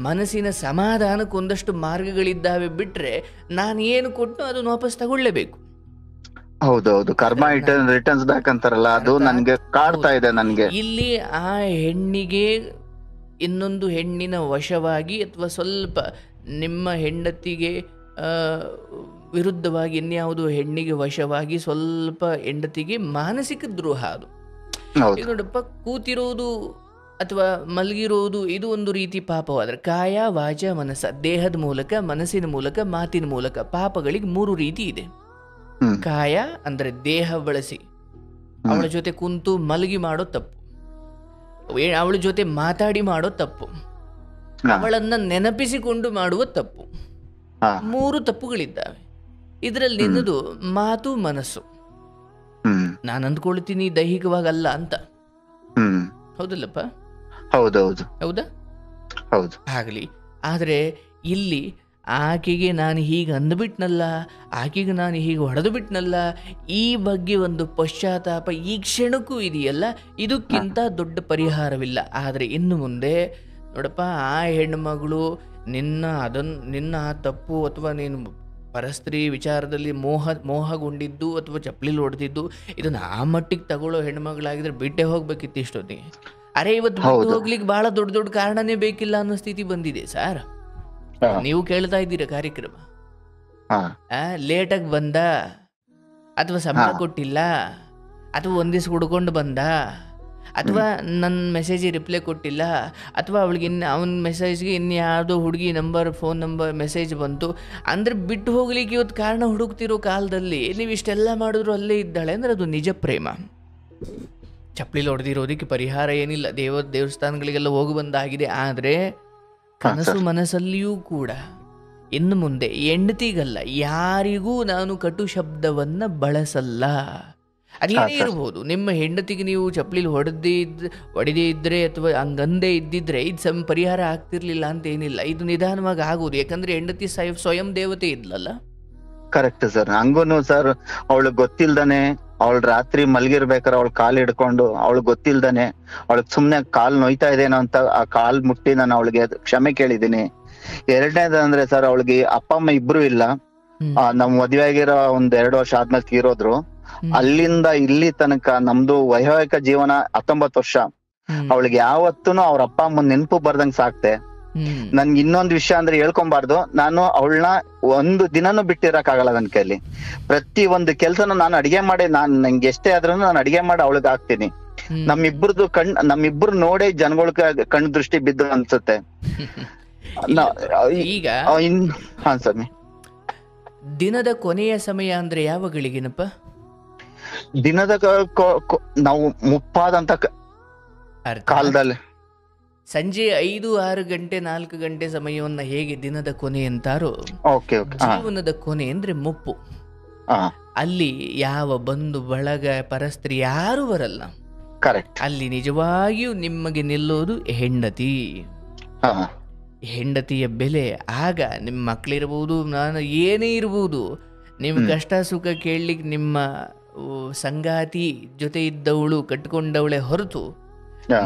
ಮನಸ್ಸಿನ ಸಮಾಧಾನಕ್ಕೆ ಒಂದಷ್ಟು ಮಾರ್ಗಗಳಿದ್ದಾವೆ, ಬಿಟ್ರೆ ನಾನು ಏನು ಕೊಟ್ಟು ಅದನ್ನು ವಾಪಸ್ ತಗೊಳ್ಳೇಬೇಕು. ಹೌದೌದು, ಕರ್ಮ ರಿಟರ್ನ್ಸ್ ಬ್ಯಾಕ್ ಅಂತಾರಲ್ಲ, ಅದು ನನಗೆ ಕಾಡ್ತಾ ಇದೆ. ನನಗೆ ಇಲ್ಲಿ ಆ ಹೆಣ್ಣಿಗೆ ಇನ್ನೊಂದು ಹೆಣ್ಣಿನ ವಶವಾಗಿ ಅಥವಾ ಸ್ವಲ್ಪ ನಿಮ್ಮ ಹೆಂಡತಿಗೆ ವಿರುದ್ಧವಾಗಿ ಇನ್ಯಾವುದು ಹೆಣ್ಣಿಗೆ ವಶವಾಗಿ ಸ್ವಲ್ಪ ಹೆಂಡತಿಗೆ ಮಾನಸಿಕ ದ್ರೋಹ. ಅದು ಈಗ ನೋಡಪ್ಪ, ಕೂತಿರೋದು ಅಥವಾ ಮಲಗಿರೋದು ಇದು ಒಂದು ರೀತಿ ಪಾಪವಾದರೆ, ಕಾಯ ವಾಚ ಮನಸ್ಸ, ದೇಹದ ಮೂಲಕ, ಮನಸ್ಸಿನ ಮೂಲಕ, ಮಾತಿನ ಮೂಲಕ ಪಾಪಗಳಿಗೆ 3 ರೀತಿ ಇದೆ. ಕಾಯ ಅಂದ್ರೆ ದೇಹ ಬಳಸಿ ಅವಳ ಜೊತೆ ಕುಂತು ಮಲಗಿ ಮಾಡೋ ತಪ್ಪು, ಅವಳ ಜೊತೆ ಮಾತಾಡಿ ಮಾಡೋ ತಪ್ಪು, ಅವಳನ್ನ ನೆನಪಿಸಿಕೊಂಡು ಮಾಡುವ ತಪ್ಪು. 3 ತಪ್ಪುಗಳಿದ್ದಾವೆ. ಇದರಲ್ಲಿ ನಿನ್ನದು ಮಾತು ಮನಸ್ಸು. ನಾನು ಅಂದ್ಕೊಳ್ತೀನಿ ದೈಹಿಕವಾಗಲ್ಲ ಅಂತ, ಹೌದಲ್ಲಪ್ಪ? ಹೌದೌದು. ಹೌದಾ? ಹೌದು. ಆಗಲಿ. ಆದರೆ ಇಲ್ಲಿ ಆಕೆಗೆ ನಾನು ಹೀಗೆ ಅಂದ್ಬಿಟ್ನಲ್ಲ, ಆಕೆಗೆ ನಾನು ಹೀಗೆ ಹೊಡೆದು ಬಿಟ್ನಲ್ಲ, ಈ ಬಗ್ಗೆ ಒಂದು ಪಶ್ಚಾತ್ತಾಪ ಈ ಕ್ಷಣಕ್ಕೂ ಇದೆಯಲ್ಲ, ಇದಕ್ಕಿಂತ ದೊಡ್ಡ ಪರಿಹಾರವಿಲ್ಲ. ಆದರೆ ಇನ್ನು ಮುಂದೆ ನೋಡಪ್ಪ, ಆ ಹೆಣ್ಣುಮಗಳು ನಿನ್ನ ಆ ತಪ್ಪು ಅಥವಾ ನೀನು ಪರಸ್ತ್ರೀ ವಿಚಾರದಲ್ಲಿ ಮೋಹಗೊಂಡಿದ್ದು ಅಥವಾ ಚಪ್ಪಲಿಲಿ ಹೊಡೆದಿದ್ದು, ಇದನ್ನು ಆ ಮಟ್ಟಿಗೆ ತಗೊಳ್ಳೋ ಹೆಣ್ಮಗಳಾಗಿದ್ರೆ ಬಿಟ್ಟೆ ಹೋಗ್ಬೇಕಿತ್ತು ಇಷ್ಟೊತ್ತಿಗೆ. ಅರೆ, ಇವತ್ತು ಬಿಟ್ಟು ಹೋಗ್ಲಿಕ್ಕೆ ಬಹಳ ದೊಡ್ಡ ದೊಡ್ಡ ಕಾರಣನೇ ಬೇಕಿಲ್ಲ ಅನ್ನೋ ಸ್ಥಿತಿ ಬಂದಿದೆ ಸರ್. ನೀವು ಕೇಳ್ತಾ ಇದ್ದೀರಾ ಕಾರ್ಯಕ್ರಮ, ಲೇಟಾಗಿ ಬಂದ ಅಥವಾ ಸಂಬಳ ಕೊಟ್ಟಿಲ್ಲ ಅಥವಾ ಒಂದಿವ್ಸ ಹುಡ್ಕೊಂಡು ಬಂದ ಅಥವಾ ನನ್ನ ಮೆಸೇಜಿಗೆ ರಿಪ್ಲೈ ಕೊಟ್ಟಿಲ್ಲ ಅಥವಾ ಅವಳಿಗೆ ಅವನ ಮೆಸೇಜ್ಗೆ ಇನ್ಯಾವುದೋ ಹುಡುಗಿ ಫೋನ್ ನಂಬರ್ ಮೆಸೇಜ್ ಬಂತು ಅಂದರೆ ಬಿಟ್ಟು ಹೋಗ್ಲಿಕ್ಕೆ ಇವತ್ತು ಕಾರಣ ಹುಡುಕ್ತಿರೋ ಕಾಲದಲ್ಲಿ ನೀವು ಇಷ್ಟೆಲ್ಲ ಮಾಡಿದ್ರು ಅಲ್ಲೇ ಇದ್ದಾಳೆ ಅಂದರೆ ಅದು ನಿಜ ಪ್ರೇಮ. ಚಪ್ಪಲಿಲಿ ಹೊಡೆದಿರೋದಕ್ಕೆ ಪರಿಹಾರ ಏನಿಲ್ಲ, ದೇವಸ್ಥಾನಗಳಿಗೆಲ್ಲ ಹೋಗಿ ಬಂದಾಗಿದೆ. ಆದರೆ ಕನಸು ಮನಸ್ಸಲ್ಲಿಯೂ ಕೂಡ ಇನ್ನು ಮುಂದೆ ಹೆಂಡತಿಗಲ್ಲ ಯಾರಿಗೂ ನಾನು ಕಟು ಶಬ್ದವನ್ನು ಬಳಸಲ್ಲ. ಅದೇನೇ ಇರ್ಬೋದು, ನಿಮ್ಮ ಹೆಂಡತಿಗೆ ನೀವು ಚಪ್ಪಲಿಲಿ ಹೊಡೆದೇ ಇದ್ದರೆ ಅಥವಾ ಹಂಗಂದೇ ಇದ್ದಿದ್ರೆ ಇದು ಪರಿಹಾರ ಆಗ್ತಿರ್ಲಿಲ್ಲ ಅಂತ ಏನಿಲ್ಲ. ಇದು ನಿಧಾನವಾಗಿ ಆಗೋದು, ಯಾಕಂದ್ರೆ ಹೆಂಡತಿ ಸ್ವಯಂ ದೇವತೆ ಇದ್ಲಲ್ಲ. Correct sir. ಹಂಗೂನು ಸರ್, ಅವಳು ಗೊತ್ತಿಲ್ದಾನೆ ಅವಳು ರಾತ್ರಿ ಮಲಗಿರ್ಬೇಕಾರೆ ಅವಳು ಕಾಲ್ ಹಿಡ್ಕೊಂಡು ಅವಳು ಗೊತ್ತಿಲ್ದಾನೆ ಅವಳಿಗೆ ಸುಮ್ನೆ ಕಾಲ್ ನೋಯ್ತಾ ಇದೇನೋ ಅಂತ ಆ ಕಾಲ್ ಮುಟ್ಟಿ ನಾನು ಅವಳಿಗೆ ಕ್ಷಮೆ ಕೇಳಿದ್ದೀನಿ. ಎರಡನೇದಂದ್ರೆ ಸರ್, ಅವಳಿಗೆ ಅಪ್ಪ ಅಮ್ಮ ಇಬ್ರು ಇಲ್ಲ. ನಮ್ ಮದ್ವೆ ಆಗಿರೋ 1-2 ವರ್ಷ ಆದ್ಮೇಲೆ ತೀರೋದ್ರು. ಅಲ್ಲಿಂದ ಇಲ್ಲಿ ತನಕ ನಮ್ದು ವೈವಾಹಿಕ ಜೀವನ 19 ವರ್ಷ. ಅವಳಿಗೆ ಯಾವತ್ತೂನು ಅವ್ರ ಅಪ್ಪ ಅಮ್ಮನ್ ನೆನಪು ಬರ್ದಂಗ್ ಸಾಕ್ತೆ. ನನ್ಗೆ ಇನ್ನೊಂದು ವಿಷಯ ಅಂದ್ರೆ ಹೇಳ್ಕೊಬಾರ್ದು, ನಾನು ಅವಳನ್ನ ಒಂದು ದಿನಾನು ಬಿಟ್ಟಿರಕ್ ಆಗಲ್ಲ. ನನ್ ಕೈಲಿ ಪ್ರತಿ ಒಂದು ಕೆಲ್ಸನ ನಾನು ಅಡಿಗೆ ಮಾಡಿ ನಂಗೆ ಎಷ್ಟೇ ಆದ್ರೂ ನಾನು ಅಡಿಗೆ ಮಾಡಿ ಅವಳಿಗೆ ಹಾಕ್ತೀನಿ. ನಮ್ಮಿಬ್ರು ನೋಡಿ ಜನಗಳಿಗೆ ಕಣ್ಣು ದೃಷ್ಟಿ ಬಿದ್ದು ಅನ್ಸುತ್ತೆ. ಈಗ ಹಾ ಸರ್, ದಿನದ ಕೊನೆಯ ಸಮಯ ಅಂದ್ರೆ ಯಾವ ಗಳಿಗೆನಪ್ಪ? ದಿನದ ನಾವು ಮುಪ್ಪಾದಂತ ಕಾಲದಲ್ಲಿ ಸಂಜೆ 5-6 ಗಂಟೆ 4 ಗಂಟೆ ಸಮಯವನ್ನ ಹೇಗೆ ದಿನದ ಕೊನೆ ಅಂತಾರೋ, ಜೀವನದ ಕೊನೆ ಅಂದ್ರೆ ಮುಪ್ಪು. ಅಲ್ಲಿ ಯಾವ ಬಂಧು ಬಳಗ ಪರಸ್ತ್ರೀ ಯಾರು ಬರಲ್ಲ. ಕರೆಕ್ಟ್. ಅಲ್ಲಿ ನಿಜವಾಗಿಯೂ ನಿಮಗೆ ನಿಲ್ಲೋದು ಹೆಂಡತಿ. ಹೆಂಡತಿಯ ಬೆಲೆ ಆಗ ನಿಮ್ಮ ಮಕ್ಕಳಿರ್ಬೋದು, ನಾನು ಏನೇ ಇರ್ಬೋದು, ನಿಮ್ಮ ಕಷ್ಟ ಸುಖ ಕೇಳಲಿಕ್ಕೆ ನಿಮ್ಮ ಸಂಗಾತಿ ಜೊತೆ ಇದ್ದವಳು ಕಟ್ಕೊಂಡವಳೆ ಹೊರತು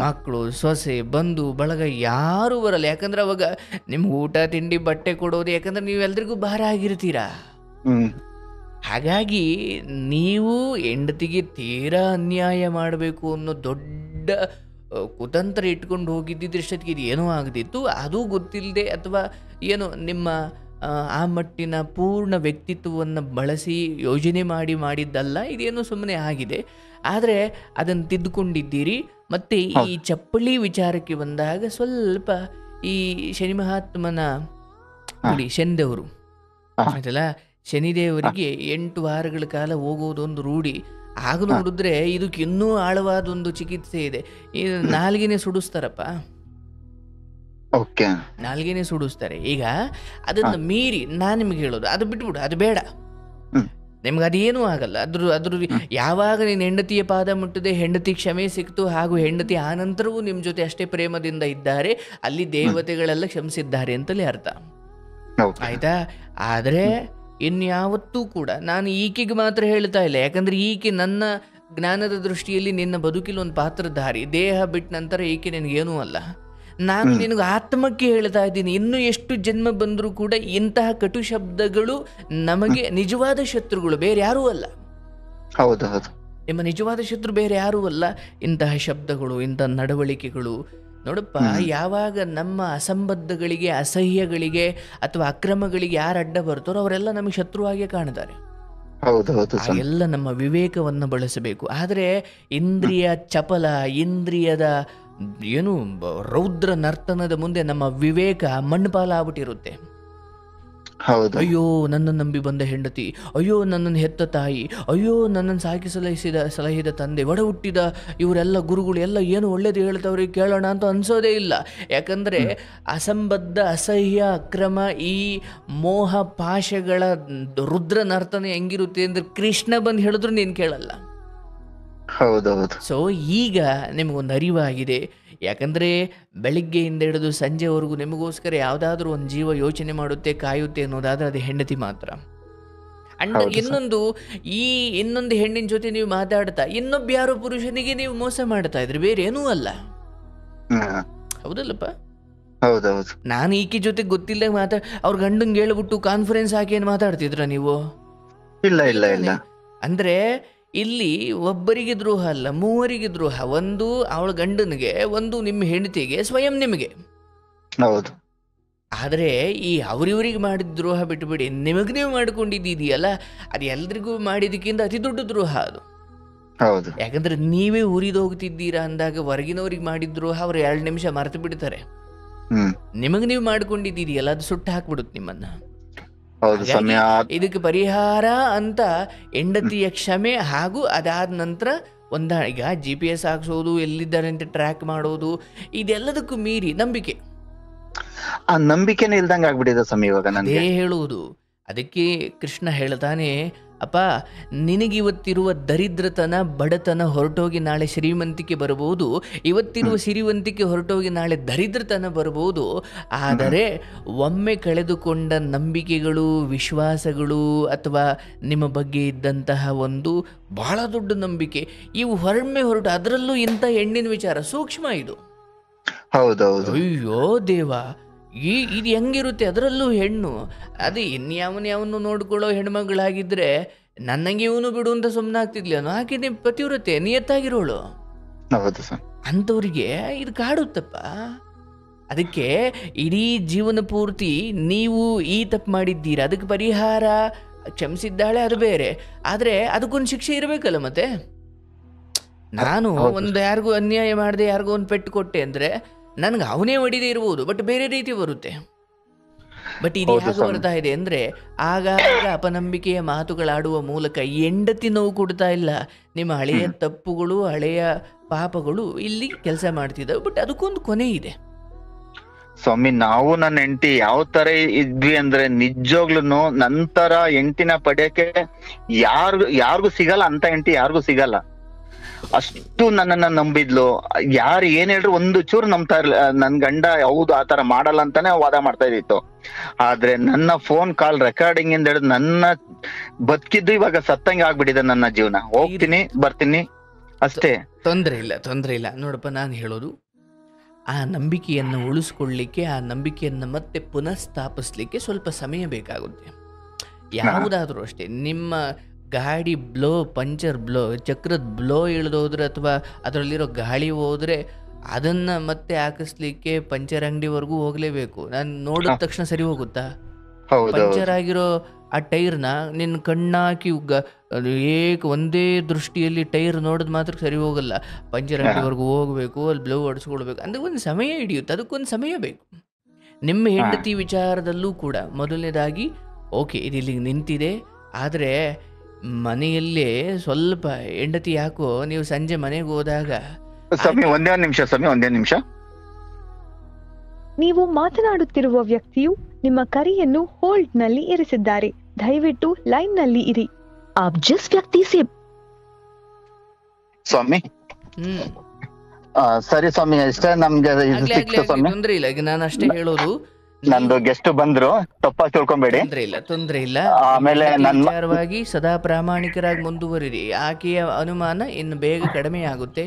ಮಕ್ಕಳು ಸೊಸೆ ಬಂಧು ಬಳಗ ಯಾರು ಬರಲ್ಲ. ಯಾಕಂದ್ರೆ ಅವಾಗ ನಿಮ್ಗೆ ಊಟ ತಿಂಡಿ ಬಟ್ಟೆ ಕೊಡೋದು, ಯಾಕಂದ್ರೆ ನೀವೆಲ್ರಿಗೂ ಭಾರ ಆಗಿರ್ತೀರಾ. ಹಾಗಾಗಿ ನೀವು ಹೆಂಡತಿಗೆ ತೀರಾ ಅನ್ಯಾಯ ಮಾಡಬೇಕು ಅನ್ನೋ ದೊಡ್ಡ ಕುತಂತ್ರ ಇಟ್ಕೊಂಡು ಹೋಗಿದ್ದಿದ್ದಷ್ಟೊತ್ತಿಗೆ ಇದು ಏನೋ ಆಗದಿತ್ತು. ಅದು ಗೊತ್ತಿಲ್ಲದೆ ಅಥವಾ ಏನೋ ನಿಮ್ಮ ಆ ಮಟ್ಟಿನ ಪೂರ್ಣ ವ್ಯಕ್ತಿತ್ವವನ್ನು ಬಳಸಿ ಯೋಜನೆ ಮಾಡಿದ್ದಲ್ಲ. ಇದೇನೋ ಸುಮ್ಮನೆ ಆಗಿದೆ. ಆದರೆ ಅದನ್ನು ತಿದ್ದುಕೊಂಡಿದ್ದೀರಿ. ಮತ್ತು ಈ ಚಪ್ಪಲಿ ವಿಚಾರಕ್ಕೆ ಬಂದಾಗ ಸ್ವಲ್ಪ ಈ ಶನಿ ಮಹಾತ್ಮನ ನೋಡಿ, ಶನಿದೇವರು ಆಯ್ತಲ್ಲ, ಶನಿದೇವರಿಗೆ 8 ವಾರಗಳ ಕಾಲ ಹೋಗೋದೊಂದು ರೂಢಿ. ಆಗ ನೋಡಿದ್ರೆ ಇದಕ್ಕೆ ಇನ್ನೂ ಆಳವಾದ ಒಂದು ಚಿಕಿತ್ಸೆ ಇದೆ. ಈ ನಾಲ್ಗೆನೆ ಸುಡಿಸ್ತಾರಪ್ಪ, ನಾಲ್ಗೆನೆ ಸುಡಿಸ್ತಾರೆ. ಈಗ ಅದನ್ನ ಮೀರಿ ನಾನು ನಿಮ್ಗೆ ಹೇಳೋದು, ಅದು ಬಿಟ್ಬಿಡು, ಅದು ಬೇಡ, ನಿಮ್ಗೆ ಅದೇನೂ ಆಗಲ್ಲ. ಅದ್ರ ಯಾವಾಗ ನೀನು ಹೆಂಡತಿಯ ಪಾದ ಮುಟ್ಟಿದೆ, ಹೆಂಡತಿ ಕ್ಷಮೆ ಸಿಕ್ತು, ಹಾಗೂ ಹೆಂಡತಿ ಆನಂತರವೂ ನಿಮ್ಮ ಜೊತೆ ಅಷ್ಟೇ ಪ್ರೇಮದಿಂದ ಇದ್ದಾರೆ, ಅಲ್ಲಿ ದೇವತೆಗಳೆಲ್ಲ ಕ್ಷಮಿಸಿದ್ದಾರೆ ಅಂತಲೇ ಅರ್ಥ, ಆಯ್ತಾ? ಆದರೆ ಇನ್ಯಾವತ್ತೂ ಕೂಡ ನಾನು ಈಕೆಗೆ ಮಾತ್ರ ಹೇಳ್ತಾ ಇಲ್ಲ, ಯಾಕಂದ್ರೆ ಈಕೆ ನನ್ನ ಜ್ಞಾನದ ದೃಷ್ಟಿಯಲ್ಲಿ ನಿನ್ನ ಬದುಕಿಲ್ ಒಂದು ಪಾತ್ರಧಾರಿ. ದೇಹ ಬಿಟ್ಟ ನಂತರ ಈಕೆ ನಿನಗೇನೂ ಅಲ್ಲ. ನಾನು ನಿನಗೆ ಆತ್ಮಕ್ಕೆ ಹೇಳ್ತಾ ಇದ್ದೀನಿ, ಇನ್ನೂ ಎಷ್ಟು ಜನ್ಮ ಬಂದರೂ ಕೂಡ ಇಂತಹ ಕಟು ಶಬ್ದಗಳು ನಮಗೆ ನಿಜವಾದ ಶತ್ರುಗಳು, ಬೇರೆ ಯಾರೂ ಅಲ್ಲ. ಹೌದು, ನಿಮ್ಮ ನಿಜವಾದ ಶತ್ರು ಬೇರೆ ಯಾರೂ ಅಲ್ಲ. ಇಂತಹ ಶಬ್ದಗಳು, ಇಂತಹ ನಡವಳಿಕೆಗಳು ನೋಡಪ್ಪ, ಯಾವಾಗ ನಮ್ಮ ಅಸಂಬದ್ಧಗಳಿಗೆ, ಅಸಹ್ಯಗಳಿಗೆ ಅಥವಾ ಅಕ್ರಮಗಳಿಗೆ ಯಾರು ಅಡ್ಡ ಬರ್ತಾರೋ ಅವರೆಲ್ಲ ನಮಗೆ ಶತ್ರುವಾಗೇ ಕಾಣ್ತಾರೆ. ಎಲ್ಲ ನಮ್ಮ ವಿವೇಕವನ್ನು ಬಳಸಬೇಕು. ಆದರೆ ಇಂದ್ರಿಯ ಚಪಲ, ಇಂದ್ರಿಯದ ಏನು ರೌದ್ರ ನರ್ತನದ ಮುಂದೆ ನಮ್ಮ ವಿವೇಕ ಮಣ್ಣುಪಾಲಾಗ್ಬಿಟ್ಟಿರುತ್ತೆ. ಅಯ್ಯೋ ನನ್ನನ್ನು ನಂಬಿ ಬಂದ ಹೆಂಡತಿ, ಅಯ್ಯೋ ನನ್ನನ್ನು ಹೆತ್ತ ತಾಯಿ, ಅಯ್ಯೋ ನನ್ನನ್ನು ಸಾಕಿ ಸಲಹಿದ ತಂದೆ, ಒಡ ಹುಟ್ಟಿದ ಇವರೆಲ್ಲ ಗುರುಗಳು ಎಲ್ಲ ಏನು ಒಳ್ಳೇದು ಹೇಳ್ತವ್ರಿಗೆ ಕೇಳೋಣ ಅಂತ ಅನ್ಸೋದೇ ಇಲ್ಲ. ಯಾಕಂದರೆ ಅಸಂಬದ್ಧ, ಅಸಹ್ಯ, ಅಕ್ರಮ, ಈ ಮೋಹ ಪಾಶಗಳ ರುದ್ರ ನರ್ತನ ಹೆಂಗಿರುತ್ತೆ ಅಂದರೆ ಕೃಷ್ಣ ಬಂದು ಹೇಳಿದ್ರು ನೀನು ಕೇಳಲ್ಲ. ಸೊ ಈಗ ನಿಮಗೊಂದು ಅರಿವಾಗಿದೆ. ಯಾಕಂದರೆ ಬೆಳಿಗ್ಗೆಯಿಂದ ಹಿಡಿದು ಸಂಜೆವರೆಗೂ ನಿಮಗೋಸ್ಕರ ಯಾವುದಾದ್ರೂ ಒಂದು ಜೀವ ಯೋಚನೆ ಮಾಡುತ್ತೆ, ಕಾಯುತ್ತೆ ಅನ್ನೋದಾದ್ರೆ ಅದು ಹೆಂಡತಿ ಮಾತ್ರ. ಅಂಡ್ ಇನ್ನೊಂದು ಹೆಣ್ಣಿನ ಜೊತೆ ನೀವು ಮಾತಾಡ್ತಾ ಇನ್ನೊಬ್ಬ ಯಾರೋ ಪುರುಷನಿಗೆ ನೀವು ಮೋಸ ಮಾಡ್ತಾ ಇದ್ರಿ, ಬೇರೆ ಏನೂ ಅಲ್ಲ. ಹೌದಲ್ಲಪ್ಪ? ನಾನು ಈಕೆ ಜೊತೆ ಗೊತ್ತಿಲ್ಲ ಅವ್ರ ಗಂಡಂಗೆ ಹೇಳ್ಬಿಟ್ಟು ಕಾನ್ಫರೆನ್ಸ್ ಹಾಕಿ ಏನು ಮಾತಾಡ್ತಿದ್ರ ನೀವು? ಇಲ್ಲ. ಅಂದ್ರೆ ಇಲ್ಲಿ ಒಬ್ಬರಿಗೆ ದ್ರೋಹ ಅಲ್ಲ, ಮೂವರಿಗೆ ದ್ರೋಹ. ಒಂದು ಅವಳ ಗಂಡನಿಗೆ, ಒಂದು ನಿಮ್ಮ ಹೆಂಡತಿಗೆ, ಸ್ವಯಂ ನಿಮಗೆ. ಆದರೆ ಈ ಅವ್ರಿವ್ರಿಗೆ ಮಾಡಿದ ದ್ರೋಹ ಬಿಟ್ಟುಬಿಡಿ, ನಿಮಗೆ ನೀವು ಮಾಡ್ಕೊಂಡಿದ್ದೀಯಲ್ಲ, ಅದು ಎಲ್ರಿಗೂ ಮಾಡಿದಕ್ಕಿಂತ ಅತಿ ದೊಡ್ಡ ದ್ರೋಹ ಅದು. ಯಾಕಂದ್ರೆ ನೀವೇ ಉರಿದೋಗ್ತಿದ್ದೀರಾ ಅಂದಾಗ ಹೊರಗಿನವ್ರಿಗೆ ಮಾಡಿದ ದ್ರೋಹ ಅವ್ರು 2 ನಿಮಿಷ ಮರೆತು ಬಿಡ್ತಾರೆ. ನಿಮಗೆ ನೀವು ಮಾಡ್ಕೊಂಡಿದ್ದೀಯಲ್ಲ, ಅದು ಸುಟ್ಟು ಹಾಕ್ಬಿಡುತ್ತೆ ನಿಮ್ಮನ್ನ. ಇದಕ್ಕೆ ಪರಿಹಾರ ಅಂತ ಹೆಂಡತಿಯ ಕ್ಷಮೆ, ಹಾಗೂ ಅದಾದ ನಂತರ ಈಗ GPS ಹಾಕ್ಸೋದು, ಎಲ್ಲಿದ್ದಾರೆ ಅಂತ ಟ್ರ್ಯಾಕ್ ಮಾಡೋದು, ಇದೆಲ್ಲದಕ್ಕೂ ಮೀರಿ ನಂಬಿಕೆ. ಆ ನಂಬಿಕೆನೇ ಇಲ್ದಂಗೆ ಆಗ್ಬಿಟ್ಟಿದೆ ಸ್ವಾಮಿ ಇವಾಗ ನನಗೆ. ಹೇಳುವುದು ಅದಕ್ಕೆ ಕೃಷ್ಣ ಹೇಳ್ತಾನೆ, ಅಪ್ಪ ನಿನಗಿವತ್ತಿರುವ ದರಿದ್ರತನ, ಬಡತನ ಹೊರಟೋಗಿ ನಾಳೆ ಶ್ರೀಮಂತಿಕೆ ಬರಬಹುದು, ಇವತ್ತಿರುವ ಸಿರಿವಂತಿಕೆ ಹೊರಟೋಗಿ ನಾಳೆ ದರಿದ್ರತನ ಬರಬಹುದು. ಆದರೆ ಒಮ್ಮೆ ಕಳೆದುಕೊಂಡ ನಂಬಿಕೆಗಳು, ವಿಶ್ವಾಸಗಳು, ಅಥವಾ ನಿಮ್ಮ ಬಗ್ಗೆ ಇದ್ದಂತಹ ಒಂದು ಬಹಳ ದೊಡ್ಡ ನಂಬಿಕೆ, ಇವು ಹೊರಟು ಅದರಲ್ಲೂ ಇಂಥ ಹೆಣ್ಣಿನ ವಿಚಾರ ಸೂಕ್ಷ್ಮ ಇದು. ಅಯ್ಯೋ ದೇವ, ಇದು ಹೆಂಗಿರುತ್ತೆ? ಅದರಲ್ಲೂ ಹೆಣ್ಣು, ಅದು ಇನ್ಯಾವನು ನೋಡ್ಕೊಳ್ಳೋ ಹೆಣ್ಮಗಳಾಗಿದ್ರೆ ನನ್ನಂಗೆ ಇವನು ಬಿಡು ಅಂತ ಸುಮ್ಮನೆ ಆಗ್ತಿದ್ಲೇನೋ. ಆಕೆ ಪತಿವ್ರತೆ, ನಿಯತ್ತಾಗಿರೋಳು. ಅಂಥವ್ರಿಗೆ ಇದು ಕಾಡುತ್ತಪ್ಪ. ಅದಕ್ಕೆ ಇಡೀ ಜೀವನ ಪೂರ್ತಿ ನೀವು ಈ ತಪ್ಪು ಮಾಡಿದ್ದೀರಾ, ಅದಕ್ಕೆ ಪರಿಹಾರ ಕ್ಷಮಿಸಿದ್ದಾಳೆ, ಅದು ಬೇರೆ. ಆದರೆ ಅದಕ್ಕೊಂದು ಶಿಕ್ಷೆ ಇರಬೇಕಲ್ಲ. ಮತ್ತೆ ನಾನು ಯಾರಿಗೂ ಅನ್ಯಾಯ ಮಾಡಿದೆ, ಯಾರಿಗೂ ಒಂದು ಪೆಟ್ಟು ಕೊಟ್ಟೆ ಅಂದರೆ ನನಗೆ ಅವನೇ ಹೊಡಿದೇ ಇರ್ಬೋದು, ಬಟ್ ಬೇರೆ ರೀತಿ ಬರುತ್ತೆ. ಬಟ್ ಇದು ಹೇಗೆ ಬರ್ತಾ ಇದೆ ಅಂದರೆ, ಆಗಾಗ ಅಪನಂಬಿಕೆಯ ಮಾತುಗಳಾಡುವ ಮೂಲಕ ಹೆಂಡತಿ ನೋವು ಕೊಡ್ತಾ ಇಲ್ಲ, ನಿಮ್ಮ ಹಳೆಯ ತಪ್ಪುಗಳು, ಹಳೆಯ ಪಾಪಗಳು ಇಲ್ಲಿ ಕೆಲಸ ಮಾಡ್ತಿದ್ದಾವೆ. ಬಟ್ ಅದಕ್ಕೊಂದು ಕೊನೆ ಇದೆ ಸ್ವಾಮಿ. ನಾವು ನನ್ನ ಹೆಂಡತಿ ಯಾವ ತರ ಇದ್ವಿ ಅಂದ್ರೆ ನಿಜವಾಗ್ಲೂ ನಂತರ ಹೆಂಡತಿನ ಪಡೆಯಕ್ಕೆ ಯಾರಿಗೂ ಸಿಗಲ್ಲ, ಅಂತ ಹೆಂಡತಿ ಯಾರಿಗೂ ಸಿಗಲ್ಲ. ಅಷ್ಟು ನನ್ನನ್ನ ನಂಬಿದ್ಲು. ಯಾರು ಏನ್ ಹೇಳ್ರು ಒಂದು ಚೂರು ನಂಬ್ತಾ ಇರ್ಲಿಲ್ಲ. ನನ್ ಗಂಡ ಹೌದು ಆತರ ಮಾಡಲ್ಲ ಅಂತಾನೆ ವಾದ ಮಾಡ್ತಾ ಇದ್ದಿತ್ತು. ಆದ್ರೆ ನನ್ನ ಫೋನ್ ಕಾಲ್ ರೆಕಾರ್ಡಿಂಗ್ ಇಂದ ಹಿಡಿದು ನನ್ನ ಬದುಕಿದ್ದು ಇವಾಗ ಸತ್ತಂಗೆ ಆಗ್ಬಿಟ್ಟಿದೆ ನನ್ನ ಜೀವನ. ಹೋಗ್ತೀನಿ ಬರ್ತೀನಿ ಅಷ್ಟೇ. ತೊಂದ್ರೆ ಇಲ್ಲ ನೋಡಪ್ಪ, ನಾನು ಹೇಳೋದು ಆ ನಂಬಿಕೆಯನ್ನು ಉಳಿಸ್ಕೊಳ್ಳಿಕ್ಕೆ, ಆ ನಂಬಿಕೆಯನ್ನು ಮತ್ತೆ ಪುನಃ ಸ್ಥಾಪಿಸ್ಲಿಕ್ಕೆ ಸ್ವಲ್ಪ ಸಮಯ ಬೇಕಾಗುತ್ತೆ. ಯಾವುದಾದ್ರೂ ಅಷ್ಟೇ, ನಿಮ್ಮ ಗಾಡಿ ಪಂಚರ್ ಚಕ್ರದ ಬ್ಲೋ ಇಳಿದೋದ್ರೆ ಅಥವಾ ಅದರಲ್ಲಿರೋ ಗಾಳಿ ಹೋದ್ರೆ ಅದನ್ನ ಮತ್ತೆ ಹಾಕಿಸ್ಲಿಕ್ಕೆ ಪಂಚರ್ ಅಂಗಡಿವರೆಗೂ ಹೋಗ್ಲೇಬೇಕು. ನಾನು ನೋಡಿದ ತಕ್ಷಣ ಸರಿ ಹೋಗುತ್ತಾ? ಪಂಚರ್ ಆಗಿರೋ ಆ ಟೈರ್ನ ನಿನ್ನ ಕಣ್ಣಾಕಿ ಒಂದೇ ದೃಷ್ಟಿಯಲ್ಲಿ ಟೈರ್ ನೋಡಿದ್ ಮಾತ್ರ ಸರಿ ಹೋಗಲ್ಲ. ಪಂಚರ್ ಅಂಗಡಿವರೆಗೂ ಹೋಗ್ಬೇಕು, ಅಲ್ಲಿ ಬ್ಲೋ ಹೊಡಿಸ್ಕೊಳ್ಬೇಕು ಅಂದ್ರೆ ಒಂದು ಸಮಯ ಹಿಡಿಯುತ್ತೆ, ಅದಕ್ಕೊಂದು ಸಮಯ ಬೇಕು. ನಿಮ್ಮ ಹೆಂಡತಿ ವಿಚಾರದಲ್ಲೂ ಕೂಡ ಮೊದಲನೇದಾಗಿ ಓಕೆ, ಇದು ಇಲ್ಲಿಗೆ ನಿಂತಿದೆ, ಆದರೆ ಮನೆಯಲ್ಲೇ ಸ್ವಲ್ಪ ಹೆಂಡತಿ ಯಾಕೋ ನೀವು ಸಂಜೆ ಮನೆಗೆ ಹೋದಾಗ ಸ್ವಾಮಿ ಒಂದೇ ನಿಮಿಷ ಸ್ವಾಮಿ, ಒಂದೇ ನಿಮಿಷ. ನೀವು ಮಾತನಾಡುತ್ತಿರುವ ವ್ಯಕ್ತಿಯು ನಿಮ್ಮ ಕರೆಯನ್ನು ಹೋಲ್ಡ್ ನಲ್ಲಿ ಇರಿಸಿದ್ದಾರೆ. ದಯವಿಟ್ಟು ಲೈನ್ ನಲ್ಲಿ ಇರಿ. ಆಪ್ ಜಿಸ್ ವ್ಯಕ್ತಿ ಸೆ ಸ್ವಾಮಿ ಹ್ಮ್ ಸರಿ ಸ್ವಾಮಿ, ಅಷ್ಟೇ ನಮ್ಗೆ ಇದು ಸಿಕ್ತು ಸ್ವಾಮಿ. ತೊಂದ್ರೆ ಇಲ್ಲ, ಈಗ ನಾನು ಅಷ್ಟೇ ಹೇಳೋದು. ನಂದು ಗೆಸ್ಟ್ ಬಂದ್ರು, ತಪ್ಪಾಗಿ ತಿಳ್ಕೊಂಬೇಡಿ. ತೊಂದ್ರೆ ಇಲ್ಲ. ಆಮೇಲೆ ವಿಚಾರವಾಗಿ ಸದಾ ಪ್ರಾಮಾಣಿಕರಾಗಿ ಮುಂದುವರಿರಿ. ಆಕೆಯ ಅನುಮಾನ ಇನ್ನು ಬೇಗ ಕಡಿಮೆ ಆಗುತ್ತೆ.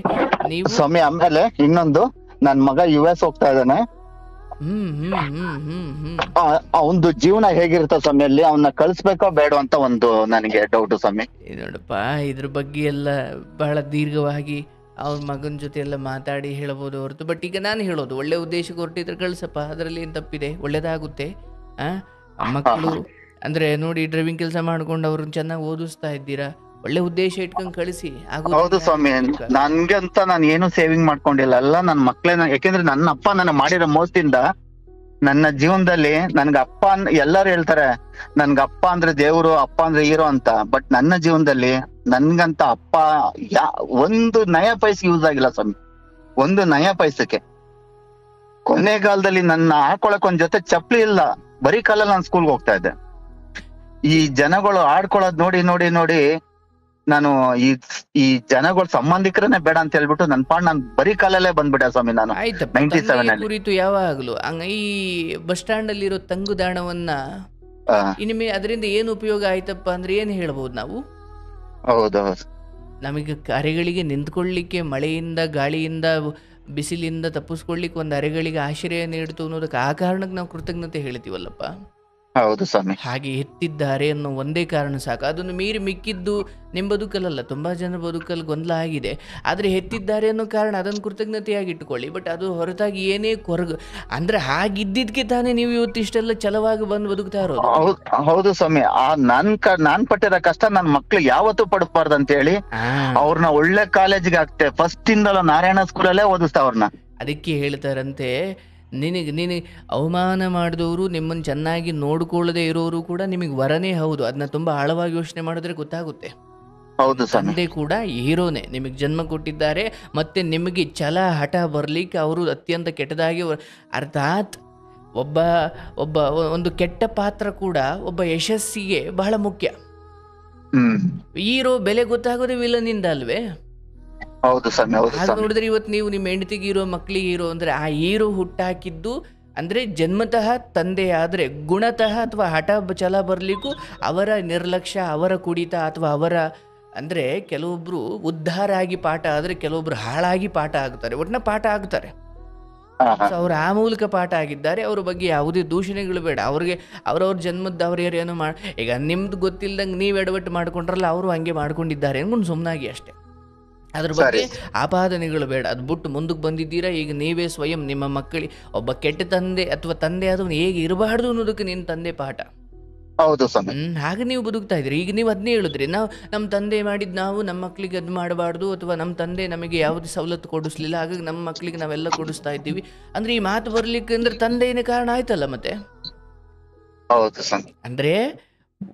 ನೀವು ಸ್ವಾಮಿ ಆಮೇಲೆ ಇನ್ನೊಂದು, ನನ್ ಮಗ US ಹೋಗ್ತಾ ಇದ್ದಾನೆ. ಅವನದು ಜೀವನ ಹೇಗಿರುತ್ತೆ ಸ್ವಾಮಿ ಅಲ್ಲಿ, ಅವನ್ನ ಕಳ್ಸ್ಬೇಕೋ ಬೇಡ ಅಂತ ಒಂದು ನನಗೆ ಡೌಟ್ ಸ್ವಾಮಿ. ನೋಡಪ್ಪ, ಇದ್ರ ಬಗ್ಗೆ ಎಲ್ಲ ಬಹಳ ದೀರ್ಘವಾಗಿ ಅವ್ರ ಮಗನ ಜೊತೆ ಎಲ್ಲ ಮಾತಾಡಿ ಹೇಳ್ಬೋದು ಹೊರತು, ಬಟ್ ಈಗ ನಾನು ಹೇಳೋದು ಒಳ್ಳೆ ಉದ್ದೇಶಕ್ಕೆ ಹೊರಟಿದ್ರೆ ಕಳ್ಸಪ್ಪ, ಅದರಲ್ಲಿ ಏನು ತಪ್ಪಿದೆ, ಒಳ್ಳೇದಾಗುತ್ತೆ. ಮಕ್ಕಳು ಅಂದ್ರೆ ನೋಡಿ, ಡ್ರೈವಿಂಗ್ ಕೆಲಸ ಮಾಡ್ಕೊಂಡು ಅವ್ರನ್ನ ಚೆನ್ನಾಗಿ ಓದಿಸ್ತಾ ಇದ್ದೀರಾ, ಒಳ್ಳೆ ಉದ್ದೇಶ ಇಟ್ಕೊಂಡು ಕಳಿಸಿ. ಹೌದು ಸ್ವಾಮಿ, ನನ್ಗೆ ಅಂತ ನಾನು ಏನು ಸೇವಿಂಗ್ ಮಾಡ್ಕೊಂಡಿಲ್ಲ, ಎಲ್ಲ ನನ್ನ ಮಕ್ಳೇ. ಯಾಕೆಂದ್ರೆ ನನ್ನ ಅಪ್ಪ ನನಗೆ ಮಾಡಿರೋ ಮೋಸದಿಂದ ನನ್ನ ಜೀವನದಲ್ಲಿ ನನ್ಗ ಅಪ್ಪ ಎಲ್ಲರೂ ಹೇಳ್ತಾರೆ ನನ್ಗ ಅಪ್ಪ ಅಂದ್ರೆ ದೇವ್ರು, ಅಪ್ಪ ಅಂದ್ರೆ ಹೀರೋ ಅಂತ. ಬಟ್ ನನ್ನ ಜೀವನದಲ್ಲಿ ನನ್ಗಂತ ಅಪ್ಪ ಒಂದು ನಯ ಪೈಸೆ ಯೂಸ್ ಆಗಿಲ್ಲ ಸ್ವಾಮಿ, ಒಂದು ನಯ ಪೈಸಕ್ಕೆ. ಕೊನೆಗಾಲದಲ್ಲಿ ನನ್ನ ಹಾಕೊಳಕ್ ಒಂದ್ ಜೊತೆ ಚಪ್ಲಿ ಇಲ್ಲ, ಬರೀ ಕಾಲಲ್ಲಿ ನಾನು ಸ್ಕೂಲ್ಗೆ ಹೋಗ್ತಾ ಇದ್ದೆ. ಈ ಜನಗಳು ಆಡ್ಕೊಳ್ಳೋದ್ ನೋಡಿ ನೋಡಿ ನೋಡಿ ನಾನು ಈ ಜನಗಳ ಸಂಬಂಧಿಕರನ್ನೇ ಬೇಡ ಅಂತ ಹೇಳ್ಬಿಟ್ಟು ನನ್ ಪಾಡ್ ನಾನು ಬರೀ ಕಾಲಲ್ಲೇ ಬಂದ್ಬಿಟ್ಟೆ ಸ್ವಾಮಿ. ನಾನು 97 ಕುರಿತು ಯಾವಾಗ್ಲೂ ಈ ಬಸ್ ಸ್ಟ್ಯಾಂಡ್ ಅಲ್ಲಿ ಇರೋ ತಂಗುದಾಣವನ್ನ ಇನಿಮೆ ಅದರಿಂದ ಏನು ಉಪಯೋಗ ಆಯ್ತಪ್ಪ ಅಂದ್ರೆ ಏನ್ ಹೇಳ್ಬಹುದು ನಾವು? ಹೌದೌದು, ನಮಗೆ ಅರೆಗಳಿಗೆ ನಿಂತ್ಕೊಳ್ಳಿಕ್ಕೆ, ಮಳೆಯಿಂದ ಗಾಳಿಯಿಂದ ಬಿಸಿಲಿಂದ ತಪ್ಪಿಸ್ಕೊಳ್ಳಿಕ್ಕೆ ಒಂದು ಅರೆಗಳಿಗೆ ಆಶ್ರಯ ನೀಡ್ತು ಅನ್ನೋದಕ್ಕೆ ಆ ಕಾರಣಕ್ಕೆ ನಾವು ಕೃತಜ್ಞತೆ ಹೇಳ್ತೀವಲ್ಲಪ್ಪ. ಹೌದು ಸ್ವಾಮಿ. ಹಾಗೆ ಎತ್ತಿದ್ದಾರೆ ಅನ್ನೋ ಒಂದೇ ಕಾರಣ ಸಾಕು. ಅದನ್ನು ಮೀರಿ ಮಿಕ್ಕಿದ್ದು ನಿಮ್ಮ ಬದುಕಲ್ಲ, ತುಂಬಾ ಜನ ಬದುಕಲ್ಲಿ ಗೊಂದಲ ಆಗಿದೆ. ಆದ್ರೆ ಎತ್ತಿದ್ದಾರೆ ಅನ್ನೋ ಕಾರಣ ಅದನ್ನು ಕೃತಜ್ಞತೆಯಾಗಿ ಇಟ್ಕೊಳ್ಳಿ. ಬಟ್ ಅದು ಹೊರತಾಗಿ ಏನೇ ಅಂದ್ರೆ ಹಾಗಿದ್ದಿದ್ಕೆ ತಾನೇ ನೀವು ಇವತ್ತು ಇಷ್ಟೆಲ್ಲ ಛಲವಾಗಿ ಬಂದು ಬದುಕ್ತಾ ಇರೋದು. ಹೌದು ಸ್ವಾಮಿ, ನಾನ್ ಪಟ್ಟಿರೋ ಕಷ್ಟ ನನ್ ಮಕ್ಳು ಯಾವತ್ತೂ ಪಡಬಾರ್ದು ಅಂತ ಹೇಳಿ ಅವ್ರನ್ನ ಒಳ್ಳೆ ಕಾಲೇಜ್ಗೆ ಹಾಕ್ತೆ. ಫಸ್ಟ್ ಇಂದಲೂ ನಾರಾಯಣ ಸ್ಕೂಲಲ್ಲೇ ಓದಿಸ್ತಾ ಅವ್ರನ್ನ. ಅದಕ್ಕೆ ಹೇಳ್ತಾರಂತೆ, ನೀನು ಅವಮಾನ ಮಾಡಿದವರು, ನಿಮ್ಮನ್ನು ಚೆನ್ನಾಗಿ ನೋಡ್ಕೊಳ್ಳದೆ ಇರೋರು ಕೂಡ ನಿಮಗೆ ವರನೇ ಹೌದು. ಅದನ್ನ ತುಂಬಾ ಆಳವಾಗಿ ಯೋಚನೆ ಮಾಡಿದ್ರೆ ಗೊತ್ತಾಗುತ್ತೆ. ಹೌದು, ತಂದೆ ಕೂಡ ಹೀರೋನೇ, ನಿಮಗೆ ಜನ್ಮ ಕೊಟ್ಟಿದ್ದಾರೆ. ಮತ್ತೆ ನಿಮಗೆ ಛಲ ಹಠ ಬರ್ಲಿಕ್ಕೆ ಅವರು ಅತ್ಯಂತ ಕೆಟ್ಟದಾಗಿ, ಅರ್ಥಾತ್ ಒಬ್ಬ ಒಂದು ಕೆಟ್ಟ ಪಾತ್ರ ಕೂಡ ಒಬ್ಬ ಯಶಸ್ಸಿಗೆ ಬಹಳ ಮುಖ್ಯ. ಹೀರೋ ಬೆಲೆ ಗೊತ್ತಾಗೋದೇ ವಿಲನಿಂದ ಅಲ್ವೇ? ಹೌದು ಸ್ವಾಮಿ. ಹಾಗೆ ನೋಡಿದ್ರೆ ಇವತ್ತು ನೀವು ನಿಮ್ಮ ಹೆಂಡತಿಗೆ ಹೀರೋ, ಮಕ್ಕಳಿಗೆ ಹೀರೋ ಅಂದ್ರೆ ಆ ಹೀರೋ ಹುಟ್ಟಾಕಿದ್ದು ಅಂದ್ರೆ ಜನ್ಮತಃ ತಂದೆ ಆದ್ರೆ ಗುಣತಃ ಅಥವಾ ಹಠ ಛಲ ಬರ್ಲಿಕ್ಕೂ ಅವರ ನಿರ್ಲಕ್ಷ್ಯ, ಅವರ ಕುಡಿತ ಅಥವಾ ಅವರ ಅಂದ್ರೆ ಕೆಲವೊಬ್ರು ಉದ್ಧಾರ ಆಗಿ ಪಾಠ ಆದ್ರೆ ಕೆಲವೊಬ್ರು ಹಾಳಾಗಿ ಪಾಠ ಆಗ್ತಾರೆ, ಒಟ್ಟಿನ ಪಾಠ ಆಗ್ತಾರೆ. ಅವ್ರು ಆ ಮೂಲಕ ಪಾಠ ಆಗಿದ್ದಾರೆ. ಅವ್ರ ಬಗ್ಗೆ ಯಾವುದೇ ದೂಷಣೆಗಳು ಬೇಡ. ಅವ್ರಿಗೆ ಅವ್ರವ್ರ ಜನ್ಮದ ಅವ್ರ ಏನೋ ಈಗ ನಿಮ್ದು ಗೊತ್ತಿಲ್ದಂಗೆ ನೀವು ಎಡವಟ್ಟು ಮಾಡ್ಕೊಂಡ್ರಲ್ಲ, ಅವರು ಹಂಗೆ ಮಾಡ್ಕೊಂಡಿದ್ದಾರೆ ಅನ್ಕೊಂಡು ಸುಮ್ಮನಾಗಿ ಅಷ್ಟೇ. ಅದ್ರ ಬಗ್ಗೆ ಆಪಾದನೆಗಳು ಬೇಡ. ಅದು ಬಿಟ್ಟು ಮುಂದಕ್ಕೆ ಬಂದಿದ್ದೀರಾ. ಈಗ ನೀವೇ ಸ್ವಯಂ ನಿಮ್ಮ ಮಕ್ಕಳಿಗೆ ಒಬ್ಬ ಕೆಟ್ಟ ತಂದೆ ಅಥವಾ ತಂದೆ ಆದವನು ಹೇಗೆ ಇರಬಾರ್ದು ಅನ್ನೋದಕ್ಕೆ ನಿನ್ನ ತಂದೆ ಪಾಠ. ಹೌದು ಹಾಗೆ ನೀವು ಬದುಕ್ತಾ ಇದ್ರಿ. ಈಗ ನೀವು ಅದನ್ನೇ ಹೇಳಿದ್ರಿ, ನಾವು ನಮ್ಮ ತಂದೆ ಮಾಡಿದ್ ನಾವು ನಮ್ಮ ಮಕ್ಕಳಿಗೆ ಅದು ಮಾಡಬಾರ್ದು, ಅಥವಾ ನಮ್ಮ ತಂದೆ ನಮಗೆ ಯಾವುದೇ ಸವಲತ್ತು ಕೊಡಿಸ್ಲಿಲ್ಲ, ಹಾಗಾಗಿ ನಮ್ಮ ಮಕ್ಕಳಿಗೆ ನಾವೆಲ್ಲ ಕೊಡಿಸ್ತಾ ಇದ್ದೀವಿ ಅಂದ್ರೆ ಈ ಮಾತು ಬರ್ಲಿಕ್ಕೆ ಅಂದ್ರೆ ತಂದೆಯೇ ಕಾರಣ ಆಯ್ತಲ್ಲ. ಮತ್ತೆ ಅಂದ್ರೆ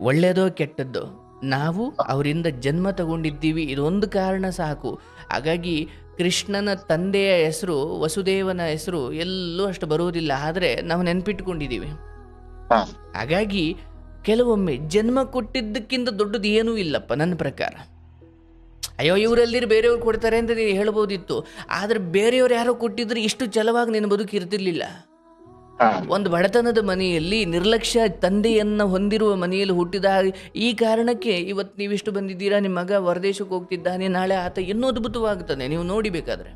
ಒಳ್ಳೇದೋ ಕೆಟ್ಟದ್ದೋ ನಾವು ಅವರಿಂದ ಜನ್ಮ ತಗೊಂಡಿದ್ದೀವಿ, ಇದೊಂದು ಕಾರಣ ಸಾಕು. ಹಾಗಾಗಿ ಕೃಷ್ಣನ ತಂದೆಯ ಹೆಸರು, ವಸುದೇವನ ಹೆಸರು ಎಲ್ಲೂ ಅಷ್ಟು ಬರುವುದಿಲ್ಲ, ಆದರೆ ನಾವು ನೆನ್ಪಿಟ್ಕೊಂಡಿದ್ದೀವಿ. ಹಾಗಾಗಿ ಕೆಲವೊಮ್ಮೆ ಜನ್ಮ ಕೊಟ್ಟಿದ್ದಕ್ಕಿಂತ ದೊಡ್ಡದು ಏನೂ ಇಲ್ಲಪ್ಪ ನನ್ನ ಪ್ರಕಾರ. ಅಯ್ಯೋ ಇವರಲ್ಲಿರು ಬೇರೆಯವ್ರು ಕೊಡ್ತಾರೆ ಅಂತ ನೀನು ಹೇಳ್ಬೋದಿತ್ತು, ಆದರೆ ಬೇರೆಯವ್ರು ಯಾರೋ ಕೊಟ್ಟಿದ್ರೆ ಇಷ್ಟು ಛಲವಾಗಿ ನಿನ್ನ ಬದುಕಿರ್ತಿರ್ಲಿಲ್ಲ. ಒಂದು ಬಡತನದ ಮನೆಯಲ್ಲಿ ನಿರ್ಲಕ್ಷ್ಯ ತಂದೆಯನ್ನ ಹೊಂದಿರುವ ಮನೆಯಲ್ಲಿ ಹುಟ್ಟಿದ ಈ ಕಾರಣಕ್ಕೆ ಇವತ್ತು ನೀವಿಷ್ಟು ಬಂದಿದ್ದೀರಾ. ನಿಮ್ಮ ಮಗ ಹೊರದೇಶಕ್ಕೆ ಹೋಗ್ತಿದ್ದಾನೆ, ನಾಳೆ ಆತ ಇನ್ನೂ ಅದ್ಭುತವಾಗ್ತಾನೆ, ನೀವು ನೋಡಿ ಬೇಕಾದ್ರೆ.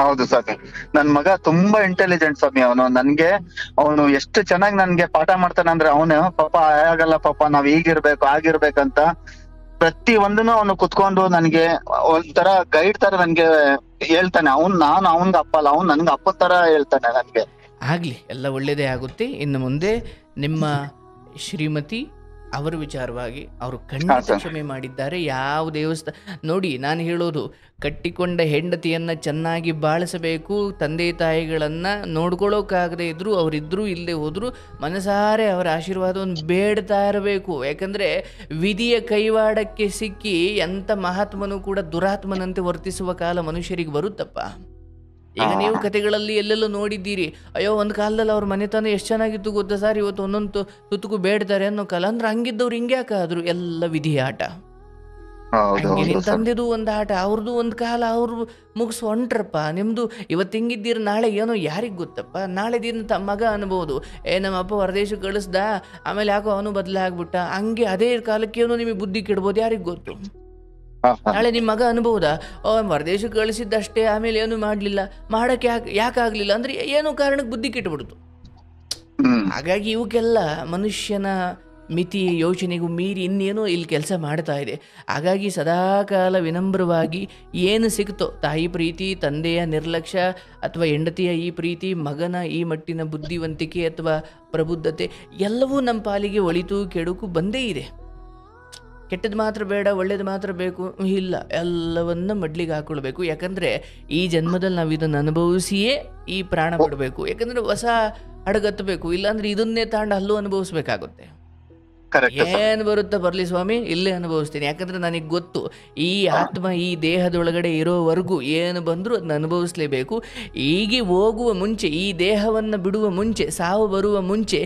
ಹೌದು ಸ್ವಾಮಿ, ನನ್ ಮಗ ತುಂಬಾ ಇಂಟೆಲಿಜೆಂಟ್ ಸ್ವಾಮಿ. ಅವನು ಎಷ್ಟು ಚೆನ್ನಾಗಿ ನನ್ಗೆ ಪಾಠ ಮಾಡ್ತಾನೆ ಅಂದ್ರೆ, ಅವನು ಪಾಪ ಆಗಲ್ಲ ಪಾಪ, ನಾವ್ ಹೀಗಿರ್ಬೇಕು ಆಗಿರ್ಬೇಕಂತ ಪ್ರತಿ ಒಂದನ್ನು ಅವನು ಕುತ್ಕೊಂಡು ನನ್ಗೆ ಒಂಥರ ಗೈಡ್ ತರ ನನ್ಗೆ ಹೇಳ್ತಾನೆ. ನಾನು ಅವನ್ಗೆ ಅಪ್ಪ ಅಲ್ಲ, ಅವ್ನು ನನ್ಗೆ ಅಪ್ಪನ ತರ ಹೇಳ್ತಾನೆ ನನ್ಗೆ. ಆಗ್ಲಿ, ಎಲ್ಲ ಒಳ್ಳೇದೇ ಆಗುತ್ತೆ. ಇನ್ನು ಮುಂದೆ ನಿಮ್ಮ ಶ್ರೀಮತಿ ಅವರ ವಿಚಾರವಾಗಿ ಅವರು ಖಂಡಿತ ಸರ್. ಕ್ಷಮೆ ಮಾಡಿದ್ದಾರೆ. ಯಾವ ದೇವಸ್ಥಾನ ನೋಡಿ, ನಾನು ಹೇಳೋದು, ಕಟ್ಟಿಕೊಂಡ ಹೆಂಡತಿಯನ್ನು ಚೆನ್ನಾಗಿ ಬಾಳಿಸಬೇಕು. ತಂದೆ ತಾಯಿಗಳನ್ನು ನೋಡ್ಕೊಳ್ಳೋಕ್ಕಾಗದೇ ಇದ್ದರೂ, ಅವರಿದ್ದರೂ ಇಲ್ಲದೆ ಹೋದರೂ ಮನಸಾರೆ ಅವರ ಆಶೀರ್ವಾದವನ್ನು ಬೇಡ್ತಾ ಇರಬೇಕು. ಯಾಕಂದರೆ ವಿಧಿಯ ಕೈವಾಡಕ್ಕೆ ಸಿಕ್ಕಿ ಎಂಥ ಮಹಾತ್ಮನೂ ಕೂಡ ದುರಾತ್ಮನಂತೆ ವರ್ತಿಸುವ ಕಾಲ ಮನುಷ್ಯರಿಗೆ ಬರುತ್ತಪ್ಪ. ಈಗ ನೀವು ಕತೆಗಳಲ್ಲಿ ಎಲ್ಲೆಲ್ಲೋ ನೋಡಿದ್ದೀರಿ, ಅಯ್ಯೋ ಒಂದು ಕಾಲದಲ್ಲಿ ಅವ್ರ ಮನೆತನ ಎಷ್ಟು ಚೆನ್ನಾಗಿತ್ತು ಗೊತ್ತಾ ಸರ್, ಇವತ್ತು ಒಂದೊಂದು ತುತ್ತುಕು ಬೇಡ್ತಾರೆ ಅನ್ನೋ ಕಾಲ. ಅಂದ್ರೆ ಹಂಗಿದ್ದವ್ರು ಹಿಂಗ್ಯಾಕಾದ್ರು? ಎಲ್ಲ ವಿಧಿ ಆಟ. ಹಂಗೆ ನಿನ್ ತಂದೆದು ಒಂದು ಆಟ, ಅವ್ರದ್ದು ಒಂದು ಕಾಲ ಅವ್ರು ಮುಗಿಸ್ ಹೊಂಟ್ರಪ್ಪ. ನಿಮ್ದು ಇವತ್ತು ಹಿಂಗಿದ್ದೀರಿ, ನಾಳೆ ಏನೋ ಯಾರಿಗೆ ಗೊತ್ತಪ್ಪ. ನಾಳೆ ದಿನ ಮಗ ಅನ್ಬೋದು, ನಮ್ಮ ಅಪ್ಪ ಹೊರದೇಶಕ್ಕೆ ಕಳಿಸ್ದ, ಆಮೇಲೆ ಯಾಕೋ ಅವನು ಬದಲಾಗ್ಬಿಟ್ಟ. ಹಂಗೆ ಅದೇ ಕಾಲಕ್ಕೇನೋ ನಿಮಗೆ ಬುದ್ಧಿ ಕೆಡ್ಬೋದು, ಯಾರಿಗೆ ಗೊತ್ತು. ನಾಳೆ ನಿಮ್ಮ ಮಗ ಅನ್ಬೋದಾ, ಹೊರದೇಶಕ್ಕೆ ಕಳಿಸಿದ್ದಷ್ಟೇ, ಆಮೇಲೆ ಏನು ಮಾಡಲಿಲ್ಲ, ಮಾಡೋಕ್ಕೆ ಯಾಕಾಗಲಿಲ್ಲ ಅಂದರೆ ಏನೋ ಕಾರಣಕ್ಕೆ ಬುದ್ಧಿ ಕೆಟ್ಟುಬಿಡ್ತು. ಹಾಗಾಗಿ ಇವಕ್ಕೆಲ್ಲ ಮನುಷ್ಯನ ಮಿತಿ ಯೋಚನೆಗೂ ಮೀರಿ ಇನ್ನೇನೋ ಇಲ್ಲಿ ಕೆಲಸ ಮಾಡ್ತಾ ಇದೆ. ಹಾಗಾಗಿ ಸದಾಕಾಲ ವಿನಮ್ರವಾಗಿ ಏನು ಸಿಕ್ತೋ, ತಾಯಿ ಪ್ರೀತಿ, ತಂದೆಯ ನಿರ್ಲಕ್ಷ್ಯ ಅಥವಾ ಹೆಂಡತಿಯ ಈ ಪ್ರೀತಿ, ಮಗನ ಈ ಮಟ್ಟಿನ ಬುದ್ಧಿವಂತಿಕೆ ಅಥವಾ ಪ್ರಬುದ್ಧತೆ, ಎಲ್ಲವೂ ನಮ್ಮ ಪಾಲಿಗೆ ಒಳಿತು ಕೆಡುಕು ಬಂದೇ ಇದೆ. ಕೆಟ್ಟದ್ದು ಮಾತ್ರ ಬೇಡ, ಒಳ್ಳೇದು ಮಾತ್ರ ಬೇಕು ಇಲ್ಲ, ಎಲ್ಲವನ್ನ ಮಡ್ಲಿಗೆ ಹಾಕೊಳ್ಬೇಕು. ಯಾಕಂದರೆ ಈ ಜನ್ಮದಲ್ಲಿ ನಾವು ಇದನ್ನು ಅನುಭವಿಸಿಯೇ ಈ ಪ್ರಾಣ ಬಿಡಬೇಕು. ಯಾಕಂದರೆ ಹೊಸ ಹಡಗತ್ತಬೇಕು, ಇಲ್ಲಾಂದ್ರೆ ಇದನ್ನೇ ತಾಂಡು ಅಲ್ಲೂ ಅನುಭವಿಸ್ಬೇಕಾಗುತ್ತೆ. ಏನು ಬರುತ್ತಾ ಬರಲಿ ಸ್ವಾಮಿ, ಇಲ್ಲೇ ಅನುಭವಿಸ್ತೀನಿ. ಯಾಕಂದರೆ ನನಗೆ ಗೊತ್ತು, ಈ ಆತ್ಮ ಈ ದೇಹದೊಳಗಡೆ ಇರೋವರೆಗೂ ಏನು ಬಂದರೂ ಅದನ್ನ ಅನುಭವಿಸ್ಲೇಬೇಕು. ಹೀಗೆ ಹೋಗುವ ಮುಂಚೆ, ಈ ದೇಹವನ್ನು ಬಿಡುವ ಮುಂಚೆ, ಸಾವು ಬರುವ ಮುಂಚೆ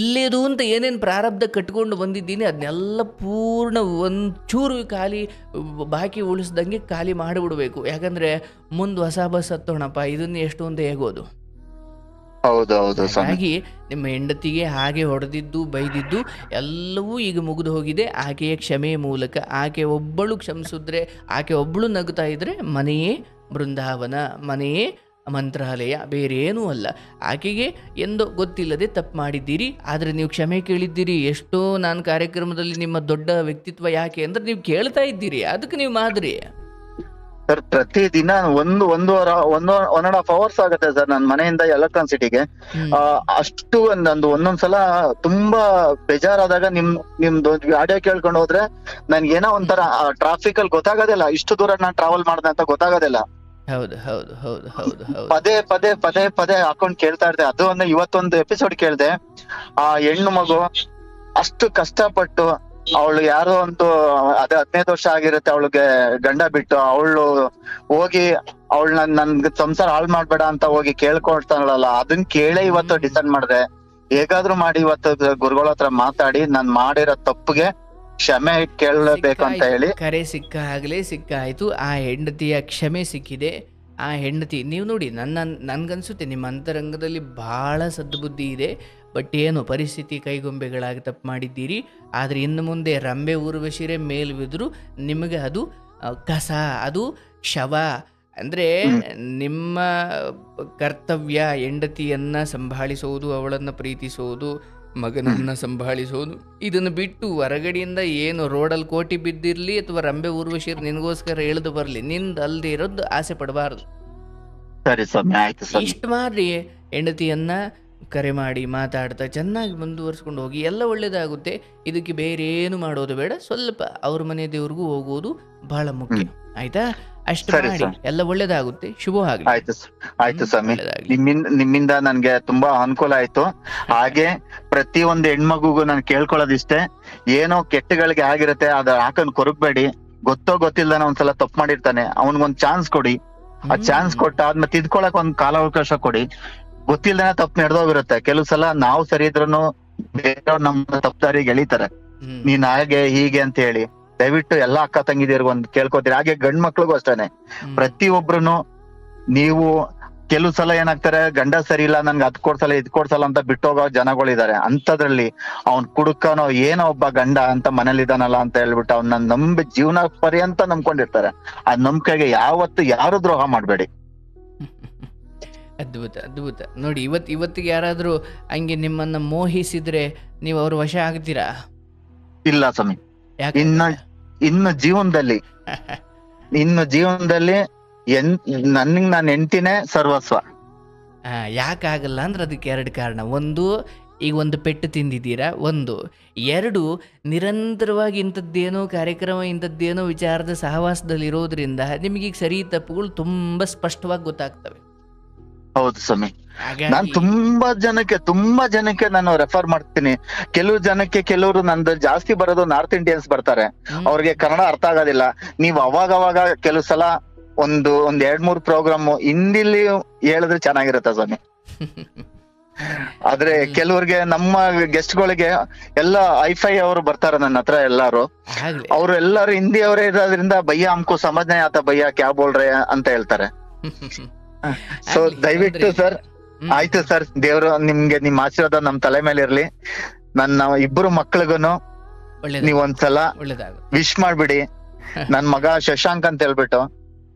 ಇಲ್ಲೇದು ಅಂತ ಏನೇನು ಪ್ರಾರಬ್ಧ ಕಟ್ಕೊಂಡು ಬಂದಿದ್ದೀನಿ ಅದನ್ನೆಲ್ಲ ಪೂರ್ಣ ಒಂಚೂರು ಖಾಲಿ ಬಾಕಿ ಉಳಿಸ್ದಂಗೆ ಖಾಲಿ ಮಾಡಿಬಿಡ್ಬೇಕು. ಯಾಕಂದರೆ ಮುಂದೆ ಹೊಸ ಬಸ್ ಹತ್ತೋಣಪ್ಪ, ಇದನ್ನು ಎಷ್ಟು ಅಂತ ಹೇಗೋದು. ಹಾಗಾಗಿ ನಿಮ್ಮ ಹೆಂಡತಿಗೆ ಹಾಗೆ ಹೊಡೆದಿದ್ದು ಬೈದಿದ್ದು ಎಲ್ಲವೂ ಈಗ ಮುಗಿದು ಹೋಗಿದೆ. ಆಕೆಯ ಕ್ಷಮೆಯ ಮೂಲಕ ಆಕೆ ಒಬ್ಬಳು ಕ್ಷಮಿಸಿದ್ರೆ, ಆಕೆ ಒಬ್ಬಳು ನಗುತ್ತಾ ಇದ್ರೆ ಮನೆಯೇ ಬೃಂದಾವನ, ಮನೆಯೇ ಮಂತ್ರಾಲಯ, ಬೇರೆ ಏನೂ ಅಲ್ಲ. ಆಕೆಗೆ ಎಂದೋ ಗೊತ್ತಿಲ್ಲದೆ ತಪ್ಪು ಮಾಡಿದ್ದೀರಿ, ಆದರೆ ನೀವು ಕ್ಷಮೆ ಕೇಳಿದ್ದೀರಿ. ಎಷ್ಟೋ ನಾನು ಕಾರ್ಯಕ್ರಮದಲ್ಲಿ ನಿಮ್ಮ ದೊಡ್ಡ ವ್ಯಕ್ತಿತ್ವ ಯಾಕೆ ಅಂದ್ರೆ ನೀವು ಕೇಳ್ತಾ ಇದ್ದೀರಿ, ಅದಕ್ಕೆ ನೀವು ಮಾದರಿ. ಸರ್, ಪ್ರತಿದಿನ ಒಂದ್ ಅಂಡ್ ಹಾಫ್ ಅವರ್ಸ್ ಆಗುತ್ತೆ ಸರ್ ನನ್ನ ಮನೆಯಿಂದ ಎಲೆಕ್ಟ್ರಾನ್ ಸಿಟಿಗೆ. ಅಷ್ಟು ಒಂದೊಂದ್ಸಲ ತುಂಬಾ ಬೇಜಾರಾದಾಗ ನಿಮ್ದು ಆಡಿಯೋ ಕೇಳ್ಕೊಂಡು ಹೋದ್ರೆ ನನ್ಗೆ ಏನೋ ಒಂಥರ ಟ್ರಾಫಿಕ್ ಅಲ್ಲಿ ಗೊತ್ತಾಗೋದಿಲ್ಲ, ಇಷ್ಟು ದೂರ ನಾನು ಟ್ರಾವೆಲ್ ಮಾಡ್ದೆ ಅಂತ ಗೊತ್ತಾಗೋದಿಲ್ಲ. ಹೌದು ಹೌದು ಹೌದು ಹೌದು ಹೌದು. ಪದೇ ಹಾಕೊಂಡ್ ಕೇಳ್ತಾ ಇರ್ದೆ. ಅದು ಇವತ್ತೊಂದು ಎಪಿಸೋಡ್ ಕೇಳ್ದೆ, ಆ ಹೆಣ್ಣು ಮಗು ಅಷ್ಟು ಕಷ್ಟಪಟ್ಟು, ಅವಳು ಯಾರೋ ಒಂದು 15 ವರ್ಷ ಆಗಿರುತ್ತೆ ಅವಳಿಗೆ ಗಂಡ ಬಿಟ್ಟು, ಅವಳು ಹೋಗಿ ಅವಳನ್ನ ನನ್ಗೆ ಸಂಸಾರ ಹಾಳು ಮಾಡ್ಬೇಡ ಅಂತ ಹೋಗಿ ಕೇಳ್ಕೊಳ್ತಾಳಲ್ಲ, ಅದನ್ನ ಕೇಳೇ ಇವತ್ತು ಡಿಸೈಡ್ ಮಾಡ್ದೆ, ಹೇಗಾದ್ರೂ ಮಾಡಿ ಇವತ್ತು ಗುರುಗಳ ಹತ್ರ ಮಾತಾಡಿ ನಾನ್ ಮಾಡಿರೋ ತಪ್ಪಿಗೆ ಕ್ಷಮೆ ಕೇಳಬೇಕು ಅಂತ ಹೇಳಿ. ಕರೆ ಸಿಕ್ಕಾಯ್ತು. ಆ ಹೆಂಡತಿಯ ಕ್ಷಮೆ ಸಿಕ್ಕಿದೆ. ಆ ಹೆಂಡತಿ, ನೀವು ನೋಡಿ, ನನ್ಗನ್ಸುತ್ತೆ ನಿಮ್ಮ ಅಂತರಂಗದಲ್ಲಿ ಬಹಳ ಸದ್ಬುದ್ಧಿ ಇದೆ. ಬಟ್ ಏನು ಪರಿಸ್ಥಿತಿ ಕೈಗೊಂಬೆಗಳಾಗಿ ತಪ್ಪು ಮಾಡಿದ್ದೀರಿ. ಆದರೆ ಇನ್ನು ಮುಂದೆ ರಂಬೆ ಊರ್ವಶಿರೆ ಮೇಲ್ವಿದ್ರು ನಿಮಗೆ ಅದು ಕಸ, ಅದು ಶವ. ಅಂದರೆ ನಿಮ್ಮ ಕರ್ತವ್ಯ ಹೆಂಡತಿಯನ್ನು ಸಂಭಾಳಿಸೋದು, ಅವಳನ್ನು ಪ್ರೀತಿಸೋದು, ಮಗನನ್ನು ಸಂಭಾಳಿಸೋದು, ಇದನ್ನು ಬಿಟ್ಟು ಹೊರಗಡೆಯಿಂದ ಏನು ರೋಡಲ್ಲಿ ಕೋಟಿ ಬಿದ್ದಿರಲಿ ಅಥವಾ ರಂಬೆ ಊರ್ವಶಿರು ನಿನಗೋಸ್ಕರ ಎಳೆದು ಬರಲಿ, ನಿಂದು ಅಲ್ಲದೆ ಇರೋದು ಆಸೆ ಪಡಬಾರ್ದು. ಇಷ್ಟು ಮಾಡ್ರಿ. ಹೆಂಡತಿಯನ್ನ ಕರೆ ಮಾಡಿ ಮಾತಾಡ್ತಾ ಚೆನ್ನಾಗಿ ಮುಂದುವರ್ಸ್ಕೊಂಡು ಹೋಗಿ, ಎಲ್ಲ ಒಳ್ಳೇದಾಗುತ್ತೆ. ಇದಕ್ಕೆ ಬೇರೆ ಏನು ಮಾಡೋದು ಬೇಡ. ಸ್ವಲ್ಪ ಅವ್ರ ಮನೆ ದೇವ್ರಿಗೂ ಹೋಗೋದು ಬಹಳ ಮುಖ್ಯ. ಆಯ್ತಾ? ಅಷ್ಟು ಮಾಡಿ, ಎಲ್ಲ ಒಳ್ಳೇದಾಗುತ್ತೆ. ಶುಭ ಆಗಲಿ. ಆಯ್ತು ಸ್ವಾಮಿ, ನಿಮ್ಮಿಂದ ನನ್ಗೆ ತುಂಬಾ ಅನುಕೂಲ ಆಯ್ತು. ಹಾಗೆ ಪ್ರತಿಯೊಂದು ಹೆಣ್ಮಗುಗೂ ನಾನು ಕೇಳ್ಕೊಳ್ಳೋದಿಷ್ಟೇ, ಏನೋ ಕೆಟ್ಟಗಳಿಗೆ ಆಗಿರುತ್ತೆ ಅದ ಹಾಕೊಂಡ್ ಕೊರಗ್ಬೇಡಿ. ಗೊತ್ತೋ ಗೊತ್ತಿಲ್ಲದ ಒಂದ್ಸಲ ತಪ್ಪು ಮಾಡಿರ್ತಾನೆ, ಅವನ್ಗೊಂದ್ ಚಾನ್ಸ್ ಕೊಡಿ. ಆ ಚಾನ್ಸ್ ಕೊಟ್ಟಾದ್ಮೇಲೆ ತಿದ್ಕೊಳಕ್ ಒಂದ್ ಕಾಲಾವಕಾಶ ಕೊಡಿ. ಗೊತ್ತಿಲ್ದೇನೆ ತಪ್ಪು ನಡೆದೋಗಿರುತ್ತೆ. ಕೆಲವು ಸಲ ನಾವು ಸರಿ ಇದ್ರೂ ಬೇರೆಯವ್ರು ನಮ್ಮ ತಪ್ಪುದಾರಿಗೆ ಎಳಿತಾರೆ, ನೀನ್ ಹಾಗೆ ಹೀಗೆ ಅಂತ ಹೇಳಿ. ದಯವಿಟ್ಟು ಎಲ್ಲಾ ಅಕ್ಕ ತಂಗಿದಿರ್ಗ ಒಂದ್ ಕೇಳ್ಕೊತೀರಿ. ಹಾಗೆ ಗಂಡ್ ಮಕ್ಳಿಗೂ ಅಷ್ಟೇನೆ, ಪ್ರತಿಯೊಬ್ರುನು ನೀವು ಕೆಲವು ಸಲ ಏನಾಗ್ತಾರೆ, ಗಂಡ ಸರಿ ಇಲ್ಲ ನನ್ಗೆ ಅದ್ ಕೊಡ್ಸಲ್ಲ ಇದ್ ಕೊಡ್ಸಲ್ಲ ಅಂತ ಬಿಟ್ಟೋಗೋ ಜನಗಳಿದಾರೆ. ಅಂತದ್ರಲ್ಲಿ ಅವ್ನ್ ಕುಡುಕನೋ ಏನೋ ಒಬ್ಬ ಗಂಡ ಅಂತ ಮನೇಲಿ ಇದಾನಲ್ಲ ಅಂತ ಹೇಳ್ಬಿಟ್ಟು ಅವ್ನ ನಂಬಿ ಜೀವನ ಪರ್ಯಂತ ನಂಬ್ಕೊಂಡಿರ್ತಾರೆ. ಆ ನಂಬಿಕೆಗೆ ಯಾವತ್ತು ಯಾರು ದ್ರೋಹ ಮಾಡ್ಬೇಡಿ. ಅದ್ಭುತ ಅದ್ಭುತ. ನೋಡಿ, ಇವತ್ತಿಗೆ ಯಾರಾದ್ರೂ ಹಂಗೆ ನಿಮ್ಮನ್ನ ಮೋಹಿಸಿದ್ರೆ ನೀವು ಅವ್ರ ವಶ ಆಗ್ತೀರಾ? ಇಲ್ಲ ಸ್ವಾಮಿ. ಇನ್ನು ಜೀವನದಲ್ಲಿ ನನಗ್ ನಾನು ಹೆಂಡ್ತಿನೇ ಸರ್ವಸ್ವ. ಯಾಕಾಗಲ್ಲ ಅಂದ್ರೆ ಅದಕ್ಕೆ 2 ಕಾರಣ. ಒಂದು, ಈಗ ಒಂದು ಪೆಟ್ಟು ತಿಂದಿದ್ದೀರಾ, ಒಂದು. ಎರಡು, ನಿರಂತರವಾಗಿ ಇಂಥದ್ದೇನೋ ಕಾರ್ಯಕ್ರಮ, ಇಂಥದ್ದೇನೋ ವಿಚಾರದ ಸಹವಾಸದಲ್ಲಿರೋದ್ರಿಂದ ನಿಮಗೀಗ ಸರಿ ತಪ್ಪುಗಳು ತುಂಬ ಸ್ಪಷ್ಟವಾಗಿ ಗೊತ್ತಾಗ್ತವೆ. ಹೌದು ಸ್ವಾಮಿ. ನಾನ್ ತುಂಬಾ ಜನಕ್ಕೆ ನಾನು ರೆಫರ್ ಮಾಡ್ತೀನಿ. ಕೆಲವು ಜನಕ್ಕೆ, ಕೆಲವರು ನಂದು ಜಾಸ್ತಿ ಬರೋದು ನಾರ್ತ್ ಇಂಡಿಯನ್ಸ್ ಬರ್ತಾರೆ, ಅವ್ರಿಗೆ ಕನ್ನಡ ಅರ್ಥ ಆಗೋದಿಲ್ಲ. ನೀವ್ ಅವಾಗ ಕೆಲವು ಸಲ ಒಂದ್ 2-3 ಪ್ರೋಗ್ರಾಮ್ ಹಿಂದಿಲಿ ಹೇಳಿದ್ರೆ ಚೆನ್ನಾಗಿರುತ್ತೆ ಸ್ವಾಮಿ. ಆದ್ರೆ ಕೆಲವ್ರಿಗೆ, ನಮ್ಮ ಗೆಸ್ಟ್ ಗಳಿಗೆ ಎಲ್ಲ ಐಫೈ ಅವರು ಬರ್ತಾರೆ ನನ್ನ ಹತ್ರ, ಎಲ್ಲಾರು ಅವ್ರು ಎಲ್ಲಾರು ಹಿಂದಿ ಅವರೇ ಇರೋದ್ರಿಂದ ಭಯ್ಯ ಹಮ್ಕೋ ಸಮಜ್ನೆ ಆತ ಭಯ್ಯ ಕ್ಯಾ ಬೋಲ್ ರೇ ಅಂತ ಹೇಳ್ತಾರೆ. ಸೊ ದಯವಿಟ್ಟು ಸರ್, ಆಯ್ತು ಸರ್, ದೇವ್ರು ನಿಮ್ಗೆ ನಿಮ್ ಆಶೀರ್ವಾದ ನಮ್ ತಲೆ ಮೇಲೆ ಇರ್ಲಿ. ನನ್ನ ಇಬ್ಬರು ಮಕ್ಳಿಗೂನು ನೀವ್ ಒಂದ್ಸಲ ವಿಶ್ ಮಾಡ್ಬಿಡಿ. ನನ್ ಮಗ ಶಶಾಂಕ್ ಅಂತ ಹೇಳ್ಬಿಟ್ಟು.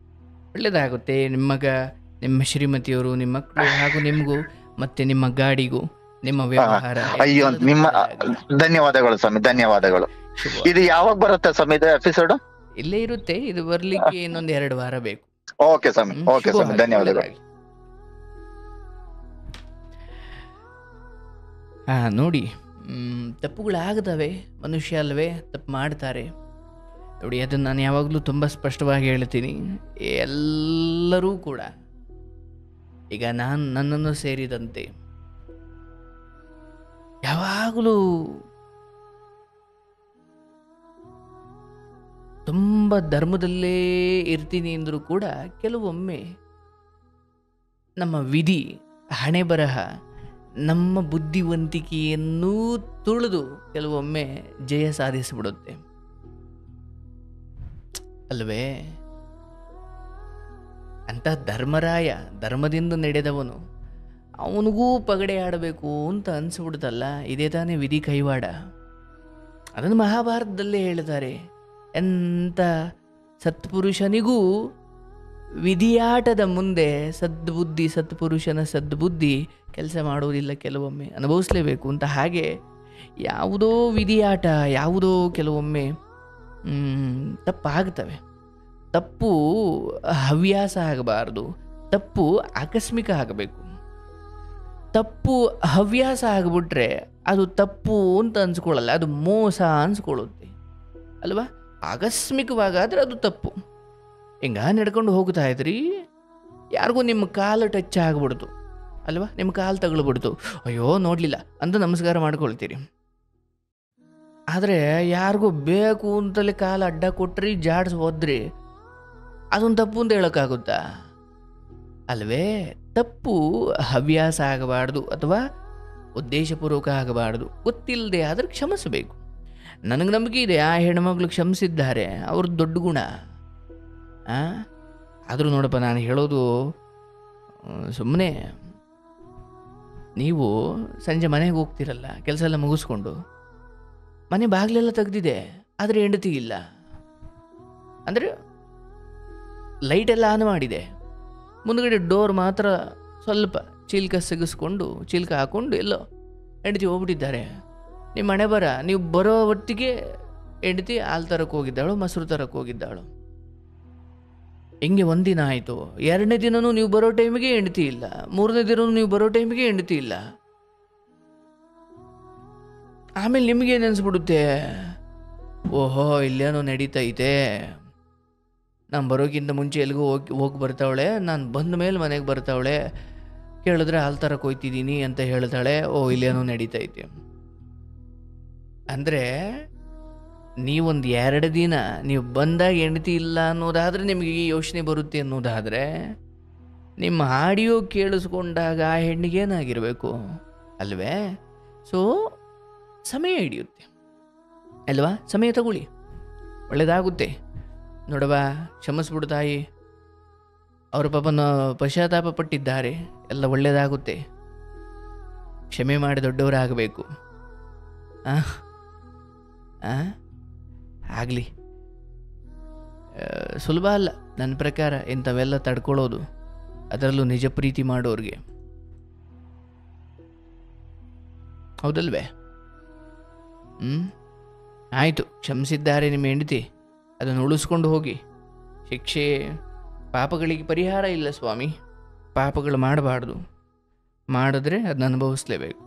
ಒಳ್ಳೇದಾಗುತ್ತೆ. ನಿಮ್ಮ ಮಗ, ನಿಮ್ಮ ಶ್ರೀಮತಿಯವರು, ನಿಮ್ಮ ಮಕ್ಕಳು ಹಾಗೂ ನಿಮ್ಗೂ ಮತ್ತೆ ನಿಮ್ಮ ಗಾಡಿಗೂ, ನಿಮ್ಮ ವ್ಯವಹಾರ. ಅಯ್ಯೋ, ನಿಮ್ಮ ಧನ್ಯವಾದಗಳು ಸ್ವಾಮಿ, ಧನ್ಯವಾದಗಳು. ಇದು ಯಾವಾಗ ಬರುತ್ತೆ ಸ್ವಾಮಿ ಇದು ಎಪಿಸೋಡ್? ಇಲ್ಲೇ ಇರುತ್ತೆ, ಇದು ಬರ್ಲಿಕ್ಕೆ ಇನ್ನೊಂದ್ 2 ವಾರ ಬೇಕು. ಓಕೆ ಸ್ವಾಮಿ, ಓಕೆ ಸ್ವಾಮಿ, ಧನ್ಯವಾದಗಳು. ನೋಡಿ, ತಪ್ಪುಗಳಾಗದವೆ, ಮನುಷ್ಯ ಅಲ್ವೇ, ತಪ್ಪು ಮಾಡ್ತಾರೆ. ನೋಡಿ, ಅದನ್ನು ನಾನು ಯಾವಾಗಲೂ ತುಂಬ ಸ್ಪಷ್ಟವಾಗಿ ಹೇಳ್ತೀನಿ. ಎಲ್ಲರೂ ಕೂಡ, ಈಗ ನನ್ನನ್ನು ಸೇರಿದಂತೆ ಯಾವಾಗಲೂ ತುಂಬ ಧರ್ಮದಲ್ಲೇ ಇರ್ತೀನಿ ಅಂದರೂ ಕೂಡ ಕೆಲವೊಮ್ಮೆ ನಮ್ಮ ವಿಧಿ, ಹಣೆ ಬರಹ, ನಮ್ಮ ಬುದ್ಧಿವಂತಿಕೆಯನ್ನೂ ತುಳಿದು ಕೆಲವೊಮ್ಮೆ ಜಯ ಸಾಧಿಸಿಬಿಡುತ್ತೆ ಅಲ್ವೇ? ಅಂತ ಧರ್ಮರಾಯ, ಧರ್ಮದಿಂದ ನಡೆದವನು, ಅವನಿಗೂ ಪಗಡೆ ಆಡಬೇಕು ಅಂತ ಅನಿಸ್ಬಿಡ್ತಲ್ಲ. ಇದೇ ತಾನೇ ವಿಧಿ ಕೈವಾಡ. ಅದನ್ನು ಮಹಾಭಾರತದಲ್ಲೇ ಹೇಳ್ತಾರೆ. ಎಂಥ ಸತ್ಪುರುಷನಿಗೂ ವಿಧಿಯಾಟದ ಮುಂದೆ ಸತ್ಪುರುಷನ ಸದ್ಬುದ್ಧಿ ಕೆಲಸ ಮಾಡುವುದಿಲ್ಲ, ಕೆಲವೊಮ್ಮೆ ಅನುಭವಿಸಲೇಬೇಕು ಅಂತ. ಹಾಗೆ ಯಾವುದೋ ವಿಧಿಯಾಟ, ಯಾವುದೋ ಕೆಲವೊಮ್ಮೆ ತಪ್ಪಾಗ್ತವೆ. ತಪ್ಪು ಹವ್ಯಾಸ ಆಗಬಾರ್ದು, ತಪ್ಪು ಆಕಸ್ಮಿಕ ಆಗಬೇಕು. ತಪ್ಪು ಹವ್ಯಾಸ ಆಗಿಬಿಟ್ರೆ ಅದು ತಪ್ಪು ಅಂತ ಅನ್ಸ್ಕೊಳ್ಳಲ್ಲ, ಅದು ಮೋಸ ಅನ್ಸ್ಕೊಳ್ಳುತ್ತೆ ಅಲ್ವಾ? ಆಕಸ್ಮಿಕವಾಗಾದ್ರೆ ಅದು ತಪ್ಪು. ಹಿಂಗ ನಡ್ಕೊಂಡು ಹೋಗ್ತಾ ಇದ್ರಿ, ಯಾರಿಗೂ ನಿಮ್ಮ ಕಾಲು ಟಚ್ ಆಗಿಬಿಡ್ತು ಅಲ್ವಾ, ನಿಮ್ಮ ಕಾಲು ತಗೊಳ್ಬಿಡ್ತು, ಅಯ್ಯೋ ನೋಡಲಿಲ್ಲ ಅಂತ ನಮಸ್ಕಾರ ಮಾಡ್ಕೊಳ್ತೀರಿ. ಆದರೆ ಯಾರಿಗೂ ಬೇಕು ಅಂತಲೇ ಕಾಲು ಅಡ್ಡ ಕೊಟ್ರಿ, ಜಾಡ್ಸ್ ಹೋದ್ರಿ, ಅದೊಂದು ತಪ್ಪು ಅಂತ ಹೇಳೋಕ್ಕಾಗುತ್ತಾ ಅಲ್ವೇ? ತಪ್ಪು ಹವ್ಯಾಸ ಆಗಬಾರ್ದು ಅಥವಾ ಉದ್ದೇಶಪೂರ್ವಕ ಆಗಬಾರ್ದು. ಗೊತ್ತಿಲ್ಲದೆ ಆದರೆ ಕ್ಷಮಿಸಬೇಕು. ನನಗೆ ನಂಬಿಕೆ ಇದೆ, ಆ ಹೆಣ್ಮಕ್ಳು ಕ್ಷಮಿಸಿದ್ದಾರೆ, ಅವ್ರದ್ದು ದೊಡ್ಡ ಗುಣ. ಆದರೂ ನೋಡಪ್ಪ, ನಾನು ಹೇಳೋದು ಸುಮ್ಮನೆ, ನೀವು ಸಂಜೆ ಮನೆಗೆ ಹೋಗ್ತಿರಲ್ಲ, ಕೆಲಸ ಎಲ್ಲ ಮುಗಿಸ್ಕೊಂಡು, ಮನೆ ಬಾಗಿಲೆಲ್ಲ ತೆಗ್ದಿದೆ, ಆದರೆ ಹೆಂಡತಿ ಇಲ್ಲ ಅಂದರೆ ಲೈಟೆಲ್ಲ ಆನ್ ಮಾಡಿದೆ, ಮುಂದುಗಡೆ ಡೋರ್ ಮಾತ್ರ ಸ್ವಲ್ಪ ಚಿಲ್ಕ ಸಿಗಿಸ್ಕೊಂಡು, ಚಿಲ್ಕ ಹಾಕ್ಕೊಂಡು ಎಲ್ಲೋ ಹೆಂಡತಿ ಹೋಗ್ಬಿಟ್ಟಿದ್ದಾರೆ. ನಿಮ್ಮ ಮನೆ ಬರ, ನೀವು ಬರೋ ಹೊತ್ತಿಗೆ ಹೆಂಡತಿ ಹಾಲು ತರಕ್ಕೆ ಹೋಗಿದ್ದಾಳು, ಮೊಸರು ತರಕ್ಕೆ ಹೋಗಿದ್ದಾಳು. ಹಿಂಗೆ ಒಂದಿನ ಆಯಿತು, 2ನೇ ದಿನವೂ ನೀವು ಬರೋ ಟೈಮಿಗೆ ಹೆಂಡತಿ ಇಲ್ಲ, 3ನೇ ದಿನವೂ ನೀವು ಬರೋ ಟೈಮಿಗೆ ಹೆಂಡತಿ ಇಲ್ಲ. ಆಮೇಲೆ ನಿಮಗೇನು ಅನಿಸ್ಬಿಡುತ್ತೆ, ಓಹೋ ಇಲ್ಲೇನೋ ನಡೀತೈತೆ, ನಾನು ಬರೋಕ್ಕಿಂತ ಮುಂಚೆ ಎಲ್ಲಿಗೂ ಹೋಗಿ ಬರ್ತಾವಳೆ, ನಾನು ಬಂದ ಮೇಲೆ ಮನೆಗೆ ಬರ್ತಾವಳೆ, ಕೇಳಿದ್ರೆ ಹಾಲು ತರಕ್ಕೆ ಹೋಗ್ತಿದ್ದೀನಿ ಅಂತ ಹೇಳ್ತಾಳೆ, ಓ ಇಲ್ಲೇನೋ ನಡೀತೈತೆ. ಅಂದರೆ ನೀವೊಂದು 2 ದಿನ ನೀವು ಬಂದಾಗ ಹೆಂಡತಿ ಇಲ್ಲ ಅನ್ನೋದಾದರೆ ನಿಮಗೆ ಈ ಯೋಚನೆ ಬರುತ್ತೆ ಅನ್ನೋದಾದರೆ, ನಿಮ್ಮ ಆಡಿಯೋ ಕೇಳಿಸ್ಕೊಂಡಾಗ ಆ ಹೆಣ್ಣಿಗೇನಾಗಿರಬೇಕು ಅಲ್ವೇ? ಸೊ ಸಮಯ ಹಿಡಿಯುತ್ತೆ ಅಲ್ವಾ? ಸಮಯ ತಗೊಳ್ಳಿ, ಒಳ್ಳೆಯದಾಗುತ್ತೆ. ನೋಡವಾ, ಕ್ಷಮಿಸ್ಬಿಡು ತಾಯಿ, ಅವರ ಪಾಪನ ಪಶ್ಚಾತ್ತಾಪ ಪಟ್ಟಿದ್ದಾರೆ, ಎಲ್ಲ ಒಳ್ಳೆಯದಾಗುತ್ತೆ. ಕ್ಷಮೆ ಮಾಡಿ ದೊಡ್ಡವರಾಗಬೇಕು. ಆಗಲಿ, ಸುಲಭ ಅಲ್ಲ ನನ್ನ ಪ್ರಕಾರ ಇಂಥವೆಲ್ಲ ತಡ್ಕೊಳ್ಳೋದು, ಅದರಲ್ಲೂ ನಿಜ ಪ್ರೀತಿ ಮಾಡೋರಿಗೆ. ಹೌದಲ್ವೇ? ಆಯಿತು, ಕ್ಷಮಿಸಿದ್ದಾರೆ ನಿಮ್ಮ ಹೆಂಡತಿ, ಅದನ್ನು ಉಳಿಸ್ಕೊಂಡು ಹೋಗಿ. ಶಿಕ್ಷೆ ಪಾಪಗಳಿಗೆ ಪರಿಹಾರ ಇಲ್ಲ ಸ್ವಾಮಿ, ಪಾಪಗಳು ಮಾಡಬಾರ್ದು, ಮಾಡಿದ್ರೆ ಅದನ್ನ ಅನುಭವಿಸ್ಲೇಬೇಕು.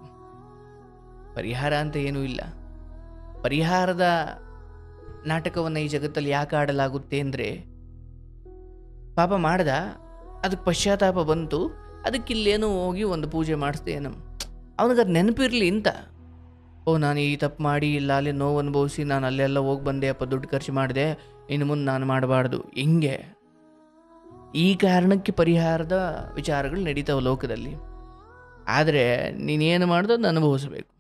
ಪರಿಹಾರ ಅಂತ ಏನೂ ಇಲ್ಲ. ಪರಿಹಾರದ ನಾಟಕವನ್ನು ಈ ಜಗತ್ತಲ್ಲಿ ಯಾಕೆ ಆಡಲಾಗುತ್ತೆ ಅಂದರೆ, ಪಾಪ ಮಾಡ್ದ, ಅದಕ್ಕೆ ಪಶ್ಚಾತ್ತಾಪ ಬಂತು, ಅದಕ್ಕಿಲ್ಲೇನೋ ಹೋಗಿ ಒಂದು ಪೂಜೆ ಮಾಡಿಸ್ದೆ ಏನೋ, ಅವನಿಗದು ನೆನಪಿರಲಿ ಅಂತ. ಓ, ನಾನು ಈ ತಪ್ಪು ಮಾಡಿ ಇಲ್ಲ ಅಲ್ಲಿ ನೋವು ಅನುಭವಿಸಿ ನಾನು ಅಲ್ಲೆಲ್ಲ ಹೋಗಿ ಬಂದೆ ಅಪ್ಪ, ದುಡ್ಡು ಖರ್ಚು ಮಾಡಿದೆ, ಇನ್ನು ಮುಂದೆ ನಾನು ಮಾಡಬಾರ್ದು. ಹಿಂಗೆ ಈ ಕಾರಣಕ್ಕೆ ಪರಿಹಾರದ ವಿಚಾರಗಳು ನಡೀತಾವೆ ಲೋಕದಲ್ಲಿ. ಆದರೆ ನೀನೇನು ಮಾಡೋದು ಅದನ್ನು ಅನುಭವಿಸಬೇಕು.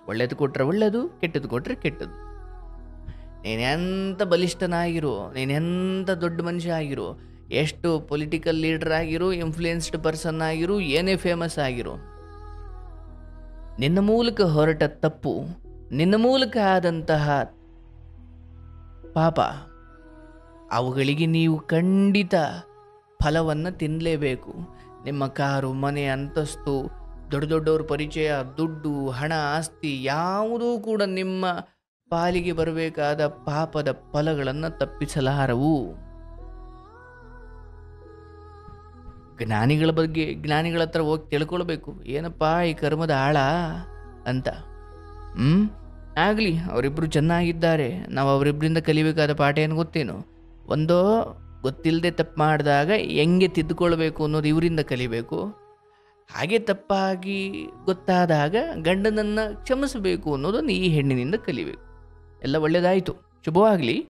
ಒಳ್ಳೇದು ಕೊಟ್ಟರೆ ಒಳ್ಳೆಯದು, ಕೆಟ್ಟದ್ದು ಕೊಟ್ಟರೆ ಕೆಟ್ಟದ್ದು. ನೀನೆಂಥ ಬಲಿಷ್ಠನಾಗಿರು, ನೀನೆಂಥ ದೊಡ್ಡ ಮನುಷ್ಯ ಆಗಿರು, ಎಷ್ಟು ಪೊಲಿಟಿಕಲ್ ಲೀಡರ್ ಆಗಿರು, ಇನ್ಫ್ಲೂಯೆನ್ಸ್ಡ್ ಪರ್ಸನ್ ಆಗಿರು, ಏನೇ ಫೇಮಸ್ ಆಗಿರು, ನಿನ್ನ ಮೂಲಕ ಹೊರಟ ತಪ್ಪು, ನಿನ್ನ ಮೂಲಕ ಆದಂತಹ ಪಾಪ, ಅವುಗಳಿಗೆ ನೀವು ಖಂಡಿತ ಫಲವನ್ನು ತಿನ್ನಲೇಬೇಕು. ನಿಮ್ಮ ಕಾರು, ಮನೆ, ಅಂತಸ್ತು, ದೊಡ್ಡ ದೊಡ್ಡವ್ರ ಪರಿಚಯ, ದುಡ್ಡು, ಹಣ, ಆಸ್ತಿ ಯಾವುದೂ ಕೂಡ ನಿಮ್ಮ ಪಾಲಿಗೆ ಬರಬೇಕಾದ ಪಾಪದ ಫಲಗಳನ್ನು ತಪ್ಪಿಸಲಾರವು. ಜ್ಞಾನಿಗಳ ಬಗ್ಗೆ ಜ್ಞಾನಿಗಳ ಹತ್ರ ಹೋಗಿ ತಿಳ್ಕೊಳ್ಬೇಕು, ಏನಪ್ಪ ಈ ಕರ್ಮದ ಆಳ ಅಂತ. ಆಗಲಿ, ಅವರಿಬ್ಬರು ಚೆನ್ನಾಗಿದ್ದಾರೆ, ನಾವು ಅವರಿಬ್ಬರಿಂದ ಕಲಿಬೇಕಾದ ಪಾಠ ಏನು ಗೊತ್ತೇನು? ಒಂದೋ ಗೊತ್ತಿಲ್ಲದೆ ತಪ್ಪು ಮಾಡಿದಾಗ ಹೆಂಗೆ ತಿದ್ದುಕೊಳ್ಬೇಕು ಅನ್ನೋದು ಇವರಿಂದ ಕಲಿಬೇಕು. ಹಾಗೆ ತಪ್ಪಾಗಿ ಗೊತ್ತಾದಾಗ ಗಂಡನನ್ನು ಕ್ಷಮಿಸಬೇಕು ಅನ್ನೋದನ್ನು ಈ ಹೆಣ್ಣಿನಿಂದ ಕಲಿಬೇಕು. ಎಲ್ಲ ಒಳ್ಳೆಯದಾಯಿತು, ಶುಭವಾಗಲಿ.